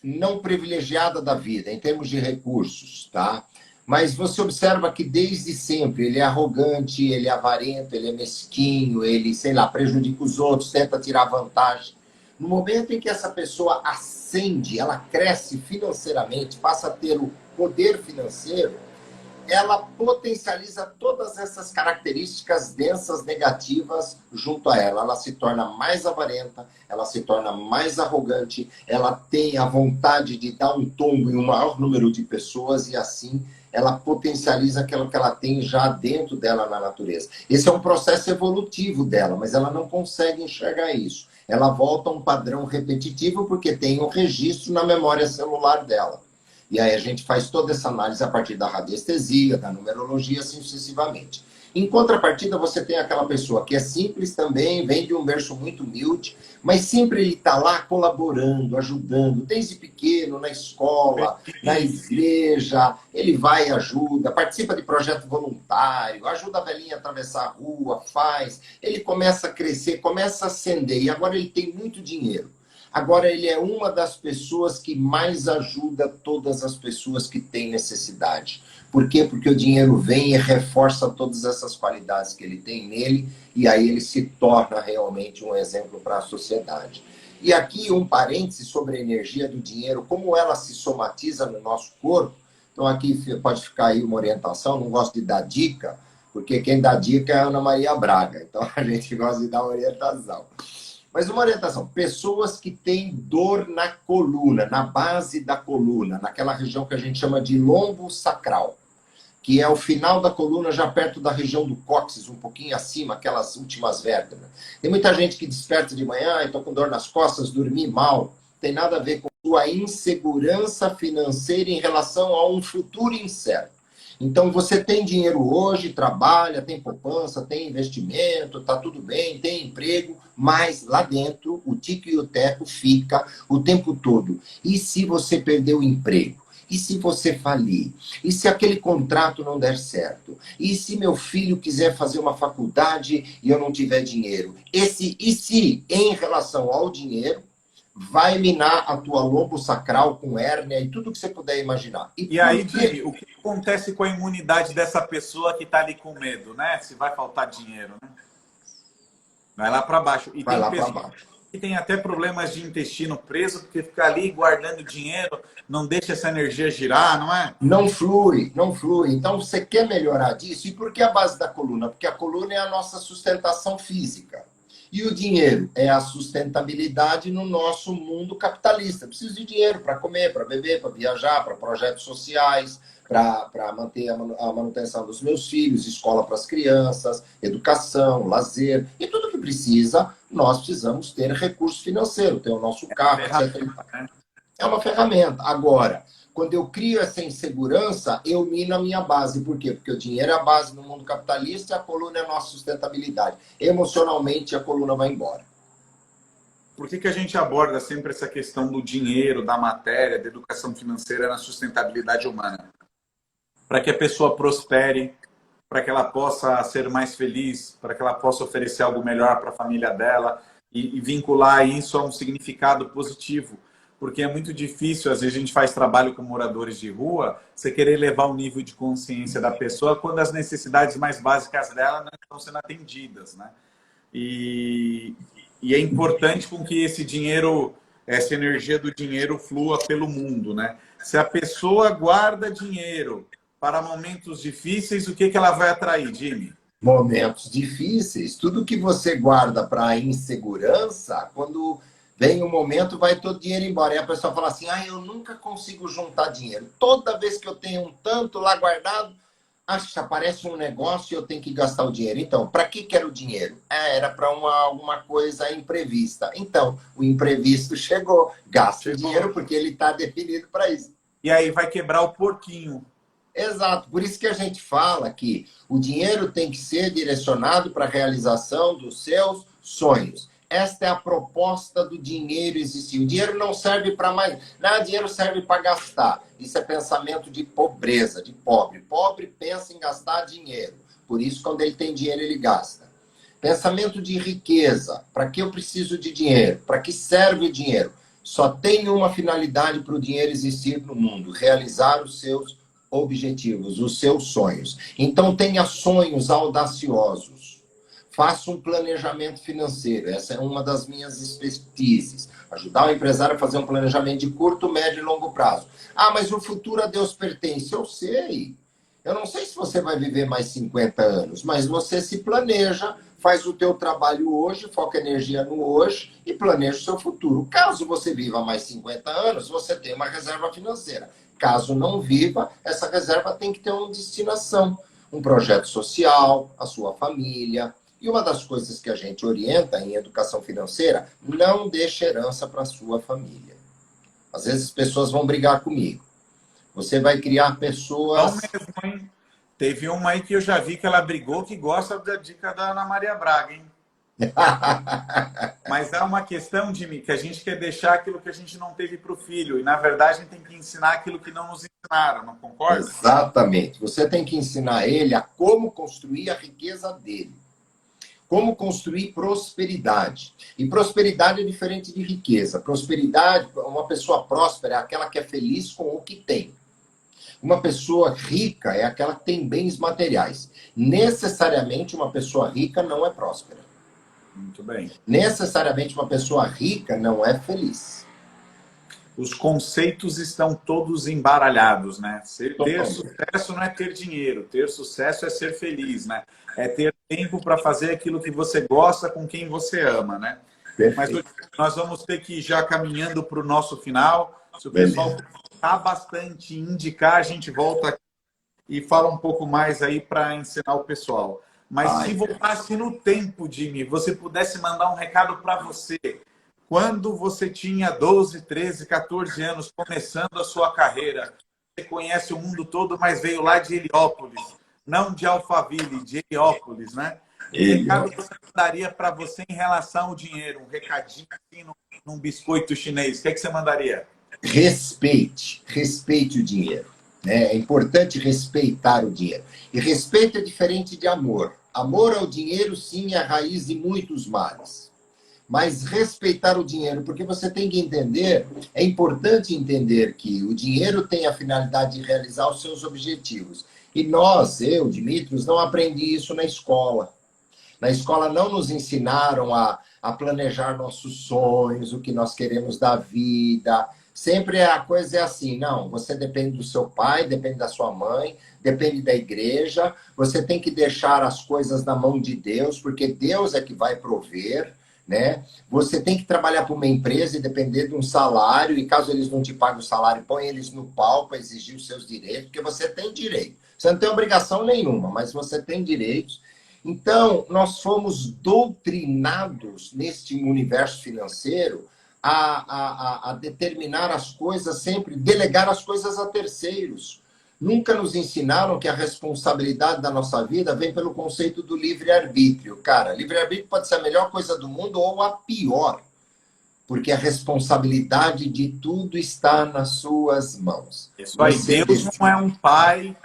não privilegiada da vida, em termos de recursos, tá? Mas você observa que desde sempre ele é arrogante, ele é avarento, ele é mesquinho, ele, sei lá, prejudica os outros, tenta tirar vantagem. No momento em que essa pessoa ascende, ela cresce financeiramente, passa a ter o poder financeiro, ela potencializa todas essas características densas negativas junto a ela. Ela se torna mais avarenta, ela se torna mais arrogante, ela tem a vontade de dar um tombo em um maior número de pessoas e assim ela potencializa aquilo que ela tem já dentro dela na natureza. Esse é um processo evolutivo dela, mas ela não consegue enxergar isso. Ela volta a um padrão repetitivo porque tem um registro na memória celular dela. E aí a gente faz toda essa análise a partir da radiestesia, da numerologia, assim sucessivamente. Em contrapartida, você tem aquela pessoa que é simples também, vem de um berço muito humilde, mas sempre ele está lá colaborando, ajudando, desde pequeno, na escola, na igreja, ele vai e ajuda, participa de projeto voluntário, ajuda a velhinha a atravessar a rua, faz, ele começa a crescer, começa a ascender, e agora ele tem muito dinheiro. Agora, ele é uma das pessoas que mais ajuda todas as pessoas que têm necessidade. Por quê? Porque o dinheiro vem e reforça todas essas qualidades que ele tem nele, e aí ele se torna realmente um exemplo para a sociedade. E aqui um parêntese sobre a energia do dinheiro, como ela se somatiza no nosso corpo. Então aqui pode ficar aí uma orientação, não gosto de dar dica, porque quem dá dica é a Ana Maria Braga, então a gente gosta de dar orientação. Mas uma orientação, pessoas que têm dor na coluna, na base da coluna, naquela região que a gente chama de lombo sacral, que é o final da coluna, já perto da região do cóccix, um pouquinho acima, aquelas últimas vértebras. Tem muita gente que desperta de manhã, estou com dor nas costas, dormi mal. Tem nada a ver com sua insegurança financeira em relação a um futuro incerto. Então, você tem dinheiro hoje, trabalha, tem poupança, tem investimento, está tudo bem, tem emprego, mas lá dentro o tico e o teco fica o tempo todo. E se você perder o emprego? E se você falir? E se aquele contrato não der certo? E se meu filho quiser fazer uma faculdade e eu não tiver dinheiro? Esse e se, em relação ao dinheiro, vai minar a tua lombo sacral com hérnia e tudo que você puder imaginar. E aí, Jimmy, o que acontece com a imunidade dessa pessoa que está ali com medo, né? Se vai faltar dinheiro, né? Vai lá para baixo. E vai tem lá para pessoas baixo. que tem até problemas de intestino preso, porque fica ali guardando dinheiro, não deixa essa energia girar, não é? Não flui, não flui. Então, você quer melhorar disso? E por que a base da coluna? Porque a coluna é a nossa sustentação física. E o dinheiro é a sustentabilidade no nosso mundo capitalista. Preciso de dinheiro para comer, para beber, para viajar, para projetos sociais, para manter a manutenção dos meus filhos, escola para as crianças, educação, lazer. E tudo que precisa, nós precisamos ter recurso financeiro, ter o nosso carro, etc. É uma ferramenta. Agora, quando eu crio essa insegurança, eu mino a minha base. Por quê? Porque o dinheiro é a base no mundo capitalista e a coluna é a nossa sustentabilidade. Emocionalmente, a coluna vai embora. Por que a gente aborda sempre essa questão do dinheiro, da matéria, da educação financeira na sustentabilidade humana? Para que a pessoa prospere, para que ela possa ser mais feliz, para que ela possa oferecer algo melhor para a família dela e vincular isso a um significado positivo. Porque é muito difícil, às vezes a gente faz trabalho com moradores de rua, você querer levar o nível de consciência da pessoa quando as necessidades mais básicas dela não estão sendo atendidas, né? E é importante com que esse dinheiro, essa energia do dinheiro flua pelo mundo, né? Se a pessoa guarda dinheiro para momentos difíceis, o que ela vai atrair, Jimmy? Momentos difíceis, tudo que você guarda para a insegurança, quando vem um momento, vai todo o dinheiro embora. E a pessoa fala assim, eu nunca consigo juntar dinheiro. Toda vez que eu tenho um tanto lá guardado, acho que aparece um negócio e eu tenho que gastar o dinheiro. Então, para que quero o dinheiro? Era para alguma coisa imprevista. Então, o imprevisto chegou. Gasta o dinheiro porque ele está definido para isso. E aí vai quebrar o porquinho. Exato. Por isso que a gente fala que o dinheiro tem que ser direcionado para a realização dos seus sonhos. Esta é a proposta do dinheiro existir. O dinheiro não serve para mais. Não, o dinheiro serve para gastar. Isso é pensamento de pobreza, de pobre. Pobre pensa em gastar dinheiro. Por isso, quando ele tem dinheiro, ele gasta. Pensamento de riqueza. Para que eu preciso de dinheiro? Para que serve o dinheiro? Só tem uma finalidade para o dinheiro existir no mundo: realizar os seus objetivos, os seus sonhos. Então, tenha sonhos audaciosos. Faça um planejamento financeiro. Essa é uma das minhas expertises. Ajudar o empresário a fazer um planejamento de curto, médio e longo prazo. Mas o futuro a Deus pertence. Eu sei. Eu não sei se você vai viver mais 50 anos, mas você se planeja, faz o teu trabalho hoje, foca energia no hoje e planeja o seu futuro. Caso você viva mais 50 anos, você tem uma reserva financeira. Caso não viva, essa reserva tem que ter uma destinação, um projeto social, a sua família. E uma das coisas que a gente orienta em educação financeira, não deixe herança para a sua família. Às vezes as pessoas vão brigar comigo. Você vai criar pessoas... Não mesmo, hein? Teve uma aí que eu já vi que ela brigou, que gosta da dica da Ana Maria Braga, hein? Mas é uma questão de que a gente quer deixar aquilo que a gente não teve para o filho. E, na verdade, a gente tem que ensinar aquilo que não nos ensinaram, não concorda? Exatamente. Você tem que ensinar ele a como construir a riqueza dele. Como construir prosperidade. E prosperidade é diferente de riqueza. Prosperidade, uma pessoa próspera é aquela que é feliz com o que tem. Uma pessoa rica é aquela que tem bens materiais. Necessariamente, uma pessoa rica não é próspera. Muito bem. Necessariamente, uma pessoa rica não é feliz. Os conceitos estão todos embaralhados, né? Ter sucesso não é ter dinheiro. Ter sucesso é ser feliz, né? É ter tempo para fazer aquilo que você gosta com quem você ama, né? Perfeito. Mas hoje nós vamos ter que ir já caminhando para o nosso final. Se o pessoal está bastante indicar, a gente volta aqui e fala um pouco mais aí para ensinar o pessoal. Mas se voltasse no tempo, Jimmy, você pudesse mandar um recado para você, quando você tinha 12, 13, 14 anos, começando a sua carreira, você conhece o mundo todo, mas veio lá de Heliópolis, não de Alphaville, de Heliópolis, né? Que recado você mandaria para você em relação ao dinheiro? Um recadinho assim num biscoito chinês. O que é que você mandaria? Respeite o dinheiro. É importante respeitar o dinheiro. E respeito é diferente de amor. Amor ao dinheiro, sim, é a raiz de muitos males. Mas respeitar o dinheiro, porque você tem que entender, é importante entender que o dinheiro tem a finalidade de realizar os seus objetivos. E eu, Dimitrios, não aprendi isso na escola. Na escola não nos ensinaram a planejar nossos sonhos, o que nós queremos da vida. Sempre a coisa é assim, não, você depende do seu pai, depende da sua mãe, depende da igreja, você tem que deixar as coisas na mão de Deus, porque Deus é que vai prover, né? Você tem que trabalhar para uma empresa e depender de um salário, e caso eles não te paguem o salário, põe eles no pau para exigir os seus direitos, porque você tem direito. Você não tem obrigação nenhuma, mas você tem direitos. Então, nós fomos doutrinados neste universo financeiro a determinar as coisas sempre, delegar as coisas a terceiros. Nunca nos ensinaram que a responsabilidade da nossa vida vem pelo conceito do livre-arbítrio. Cara, livre-arbítrio pode ser a melhor coisa do mundo ou a pior, porque a responsabilidade de tudo está nas suas mãos. Isso aí, Deus não é um pai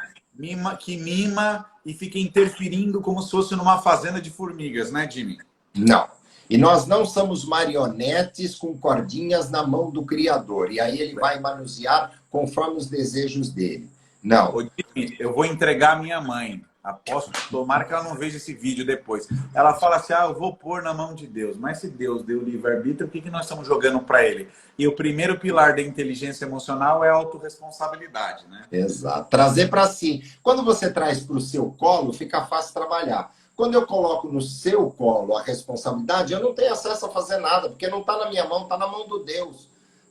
que mima e fica interferindo como se fosse numa fazenda de formigas, né, Jimmy? Não. E nós não somos marionetes com cordinhas na mão do Criador. E aí ele vai manusear conforme os desejos dele. Não. Ô, Jimmy, eu vou entregar a minha mãe. Aposto, tomara que ela não veja esse vídeo depois. Ela fala assim, eu vou pôr na mão de Deus. Mas se Deus deu livre-arbítrio, o que nós estamos jogando para ele? E o primeiro pilar da inteligência emocional é a autorresponsabilidade, né? Exato. Trazer para si. Quando você traz para o seu colo, fica fácil trabalhar. Quando eu coloco no seu colo a responsabilidade, eu não tenho acesso a fazer nada, porque não está na minha mão, está na mão do Deus.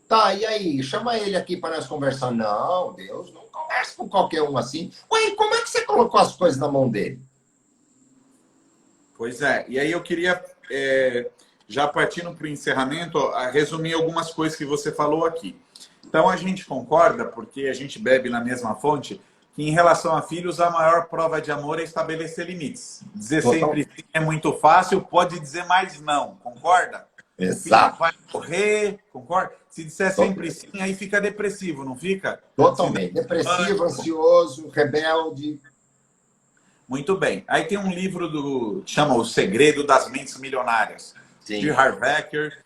Tá, e aí? Chama ele aqui para nós conversar. Não, Deus não conversa com qualquer um assim. Ué, como é que você colocou as coisas na mão dele? Pois é, e aí eu queria, já partindo para o encerramento, resumir algumas coisas que você falou aqui. Então a gente concorda, porque a gente bebe na mesma fonte, que em relação a filhos a maior prova de amor é estabelecer limites. Dizer sempre sim é muito fácil, pode dizer mais não, concorda? Exato. O filho vai morrer, concorda? Se disser sempre sim, aí fica depressivo, não fica? Totalmente. Depressivo, ansioso, rebelde. Muito bem. Aí tem um livro chama O Segredo das Mentes Milionárias, de Harvecker.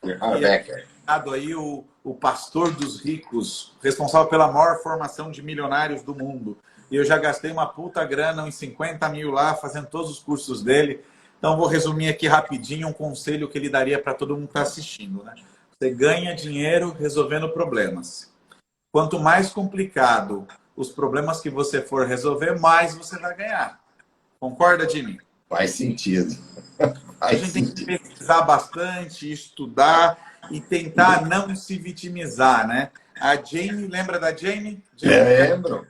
Aí o pastor dos ricos, responsável pela maior formação de milionários do mundo. E eu já gastei uma puta grana, uns 50 mil lá, fazendo todos os cursos dele. Então, vou resumir aqui rapidinho um conselho que ele daria para todo mundo que está assistindo. Né? Você ganha dinheiro resolvendo problemas. Quanto mais complicado os problemas que você for resolver, mais você vai ganhar. Concorda, Jimmy? Faz sentido. A gente tem que pesquisar bastante, estudar e tentar não se vitimizar, né? A Jamie, lembra da Jamie? Lembro.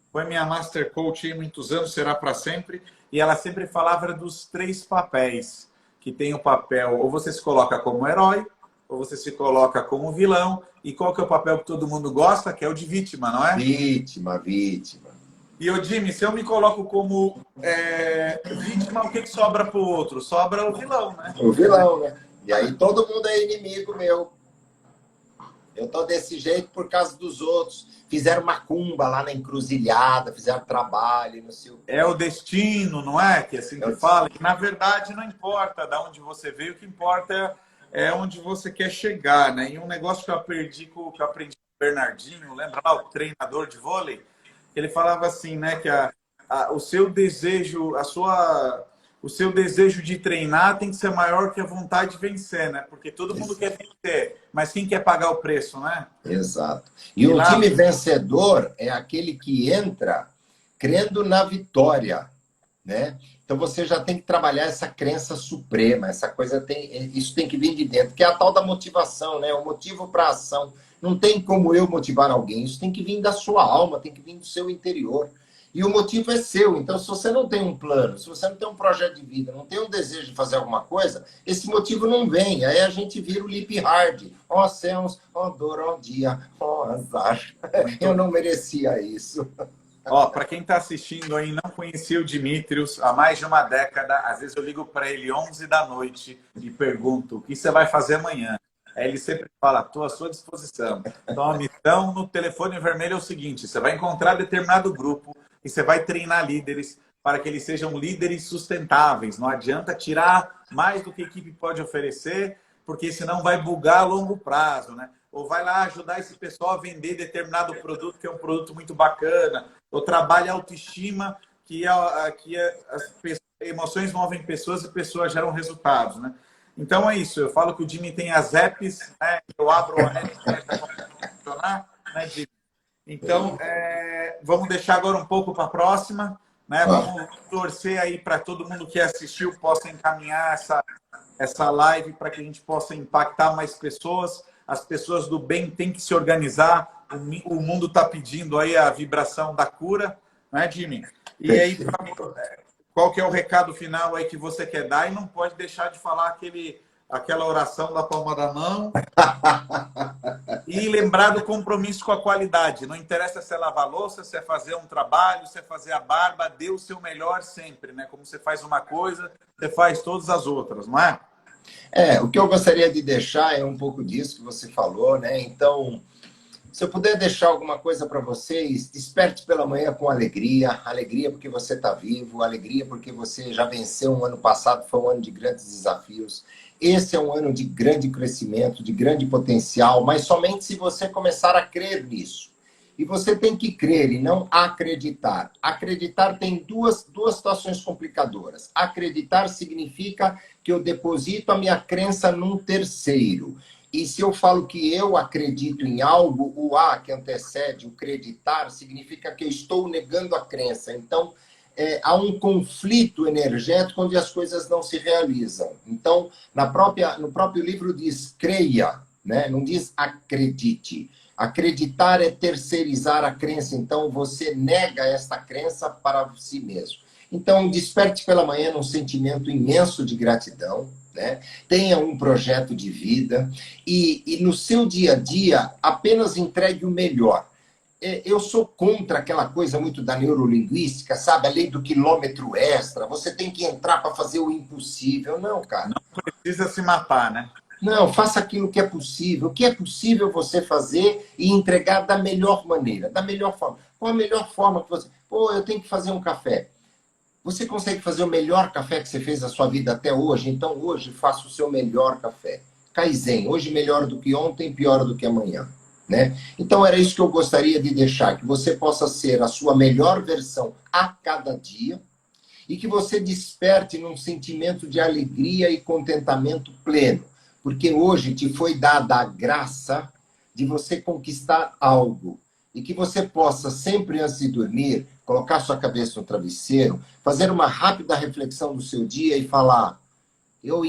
Foi minha Master Coach há muitos anos, será para sempre. E ela sempre falava dos 3 papéis. Que tem o papel, ou você se coloca como herói, ou você se coloca como vilão. E qual que é o papel que todo mundo gosta? Que é o de vítima, não é? Vítima. E, ô Jimmy, se eu me coloco como vítima, o que sobra para o outro? Sobra o vilão, né? O vilão, né? E aí todo mundo é inimigo meu. Eu tô desse jeito por causa dos outros. Fizeram macumba lá na encruzilhada, fizeram trabalho, não sei o quê. É o destino, não é? Que assim que fala. Que, na verdade, não importa de onde você veio, o que importa é onde você quer chegar, né? E um negócio que eu aprendi com o Bernardinho, lembra lá, o treinador de vôlei? Ele falava assim, né, que o seu desejo, o seu desejo de treinar tem que ser maior que a vontade de vencer, né? Porque todo mundo quer vencer, mas quem quer pagar o preço, né? Exato. E o time vencedor é aquele que entra crendo na vitória, né? Então você já tem que trabalhar essa crença suprema, essa coisa isso tem que vir de dentro, que é a tal da motivação, né? O motivo para a ação. Não tem como eu motivar alguém, isso tem que vir da sua alma, tem que vir do seu interior. E o motivo é seu. Então, se você não tem um plano, se você não tem um projeto de vida, não tem um desejo de fazer alguma coisa, esse motivo não vem. Aí a gente vira o lip hard. Ó céus, ó dor, ó dia, ó azar. Eu não merecia isso. Ó, para quem está assistindo aí não conhecia o Dimitrios há mais de uma década, às vezes eu ligo para ele 11 da noite e pergunto o que você vai fazer amanhã. Aí ele sempre fala, estou à sua disposição. Então a missão no telefone vermelho é o seguinte, você vai encontrar determinado grupo e você vai treinar líderes para que eles sejam líderes sustentáveis. Não adianta tirar mais do que a equipe pode oferecer, porque senão vai bugar a longo prazo, né? Ou vai lá ajudar esse pessoal a vender determinado produto, que é um produto muito bacana. Ou trabalha a autoestima, que as emoções movem pessoas e pessoas geram resultados, né? Então é isso. Eu falo que o Jimmy tem as apps, né? Eu abro a app para funcionar, né, Jimmy? Então, vamos deixar agora um pouco para a próxima, né? Vamos torcer aí para todo mundo que assistiu possa encaminhar essa live para que a gente possa impactar mais pessoas. As pessoas do bem têm que se organizar. O mundo está pedindo aí a vibração da cura, né, Jimmy? E aí, qual que é o recado final aí que você quer dar? E não pode deixar de falar aquela oração da palma da mão. E lembrar do compromisso com a qualidade. Não interessa se é lavar louça, se é fazer um trabalho, se é fazer a barba, dê o seu melhor sempre, né? Como você faz uma coisa, você faz todas as outras, não é? O que eu gostaria de deixar é um pouco disso que você falou, né? Então, se eu puder deixar alguma coisa para vocês, desperte pela manhã com alegria. Alegria porque você está vivo, alegria porque você já venceu um ano passado, foi um ano de grandes desafios. Esse é um ano de grande crescimento, de grande potencial, mas somente se você começar a crer nisso. E você tem que crer e não acreditar. Acreditar tem duas situações complicadoras. Acreditar significa que eu deposito a minha crença num terceiro. E se eu falo que eu acredito em algo, o A que antecede o acreditar significa que eu estou negando a crença. Então, há um conflito energético onde as coisas não se realizam. Então, no próprio livro diz creia, né? Não diz acredite. Acreditar é terceirizar a crença, então você nega esta crença para si mesmo. Então, desperte pela manhã num sentimento imenso de gratidão, né? Tenha um projeto de vida e no seu dia a dia apenas entregue o melhor. Eu sou contra aquela coisa muito da neurolinguística, sabe? A lei do quilômetro extra. Você tem que entrar para fazer o impossível. Não, cara. Não precisa se matar, né? Não, faça aquilo que é possível. O que é possível você fazer e entregar da melhor maneira, da melhor forma. Qual a melhor forma que você... Pô, eu tenho que fazer um café. Você consegue fazer o melhor café que você fez na sua vida até hoje? Então, hoje, faça o seu melhor café. Kaizen, hoje melhor do que ontem, pior do que amanhã. Né? Então, era isso que eu gostaria de deixar, que você possa ser a sua melhor versão a cada dia e que você desperte num sentimento de alegria e contentamento pleno, porque hoje te foi dada a graça de você conquistar algo e que você possa, sempre antes de dormir, colocar sua cabeça no travesseiro, fazer uma rápida reflexão do seu dia e falar: eu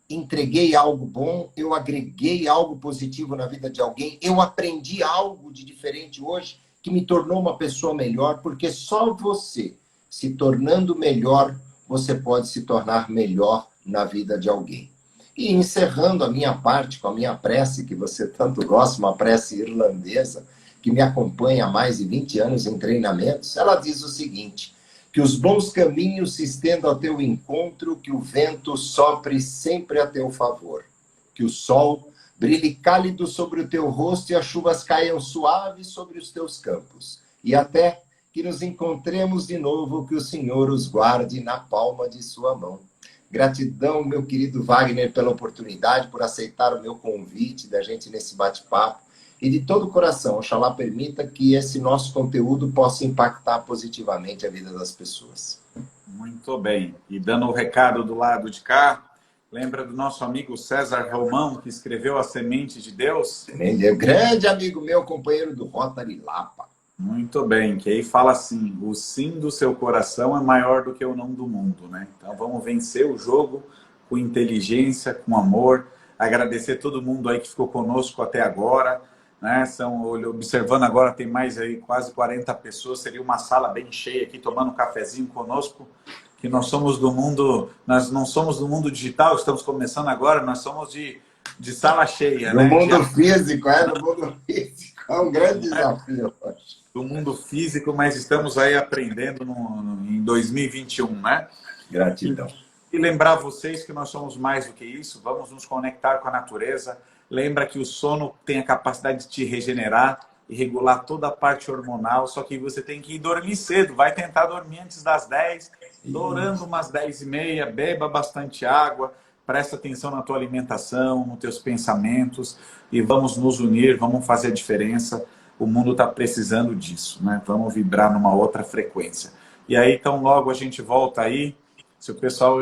entreguei algo bom, eu agreguei algo positivo na vida de alguém, eu aprendi algo de diferente hoje que me tornou uma pessoa melhor, porque só você, se tornando melhor, você pode se tornar melhor na vida de alguém. E encerrando a minha parte com a minha prece, que você tanto gosta, uma prece irlandesa, que me acompanha há mais de 20 anos em treinamentos, ela diz o seguinte: que os bons caminhos se estendam ao teu encontro, que o vento sopre sempre a teu favor, que o sol brilhe cálido sobre o teu rosto e as chuvas caiam suaves sobre os teus campos. E até que nos encontremos de novo, que o Senhor os guarde na palma de sua mão. Gratidão, meu querido Wagner, pela oportunidade, por aceitar o meu convite da gente nesse bate-papo. E de todo o coração, oxalá permita que esse nosso conteúdo possa impactar positivamente a vida das pessoas. Muito bem. E dando o recado do lado de cá, lembra do nosso amigo César Romão, que escreveu A Semente de Deus? Grande amigo meu, companheiro do Rotary Lapa. Muito bem, que aí fala assim: o sim do seu coração é maior do que o não do mundo, né? Então vamos vencer o jogo com inteligência, com amor. Agradecer todo mundo aí que ficou conosco até agora, né? Observando agora, tem mais aí quase 40 pessoas, seria uma sala bem cheia aqui, tomando um cafezinho conosco, que nós somos do mundo, nós não somos do mundo digital, estamos começando agora, nós somos de sala cheia, no né? Mundo físico, no mundo físico, é um grande desafio, do mundo físico, mas estamos aí aprendendo em 2021, né? Gratidão. E lembrar vocês que nós somos mais do que isso, vamos nos conectar com a natureza. Lembra que o sono tem a capacidade de te regenerar e regular toda a parte hormonal, só que você tem que ir dormir cedo, vai tentar dormir antes das 10, orando umas 10h30, beba bastante água, presta atenção na tua alimentação, nos teus pensamentos e vamos nos unir, vamos fazer a diferença. O mundo está precisando disso, né? Vamos vibrar numa outra frequência. E aí, então, logo a gente volta aí, se o pessoal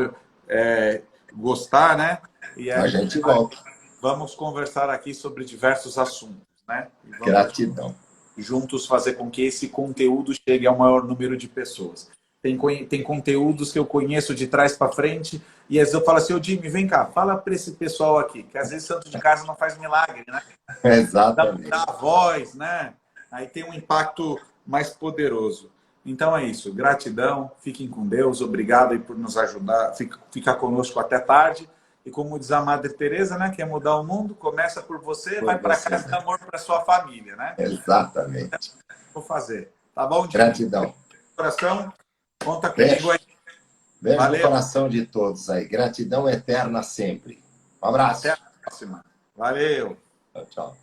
gostar, né? E aí, a gente volta. Vamos conversar aqui sobre diversos assuntos, né? E vamos Gratidão. Juntos fazer com que esse conteúdo chegue ao maior número de pessoas. Tem conteúdos que eu conheço de trás para frente e às vezes eu falo assim: ô Jimmy, vem cá, fala para esse pessoal aqui, que às vezes santo de casa não faz milagre, né? Exatamente. Dá a voz, né? Aí tem um impacto mais poderoso. Então é isso, gratidão, fiquem com Deus, obrigado aí por nos ajudar, ficar conosco até tarde. E como diz a Madre Teresa, né? Quer mudar o mundo, começa por você, vai para casa, dá amor para sua família, né? Exatamente. Então, vou fazer. Tá bom, Jimmy? Gratidão. Coração, conta comigo aí. Beijo no coração de todos aí. Gratidão eterna sempre. Um abraço. Até a próxima. Valeu. Tchau.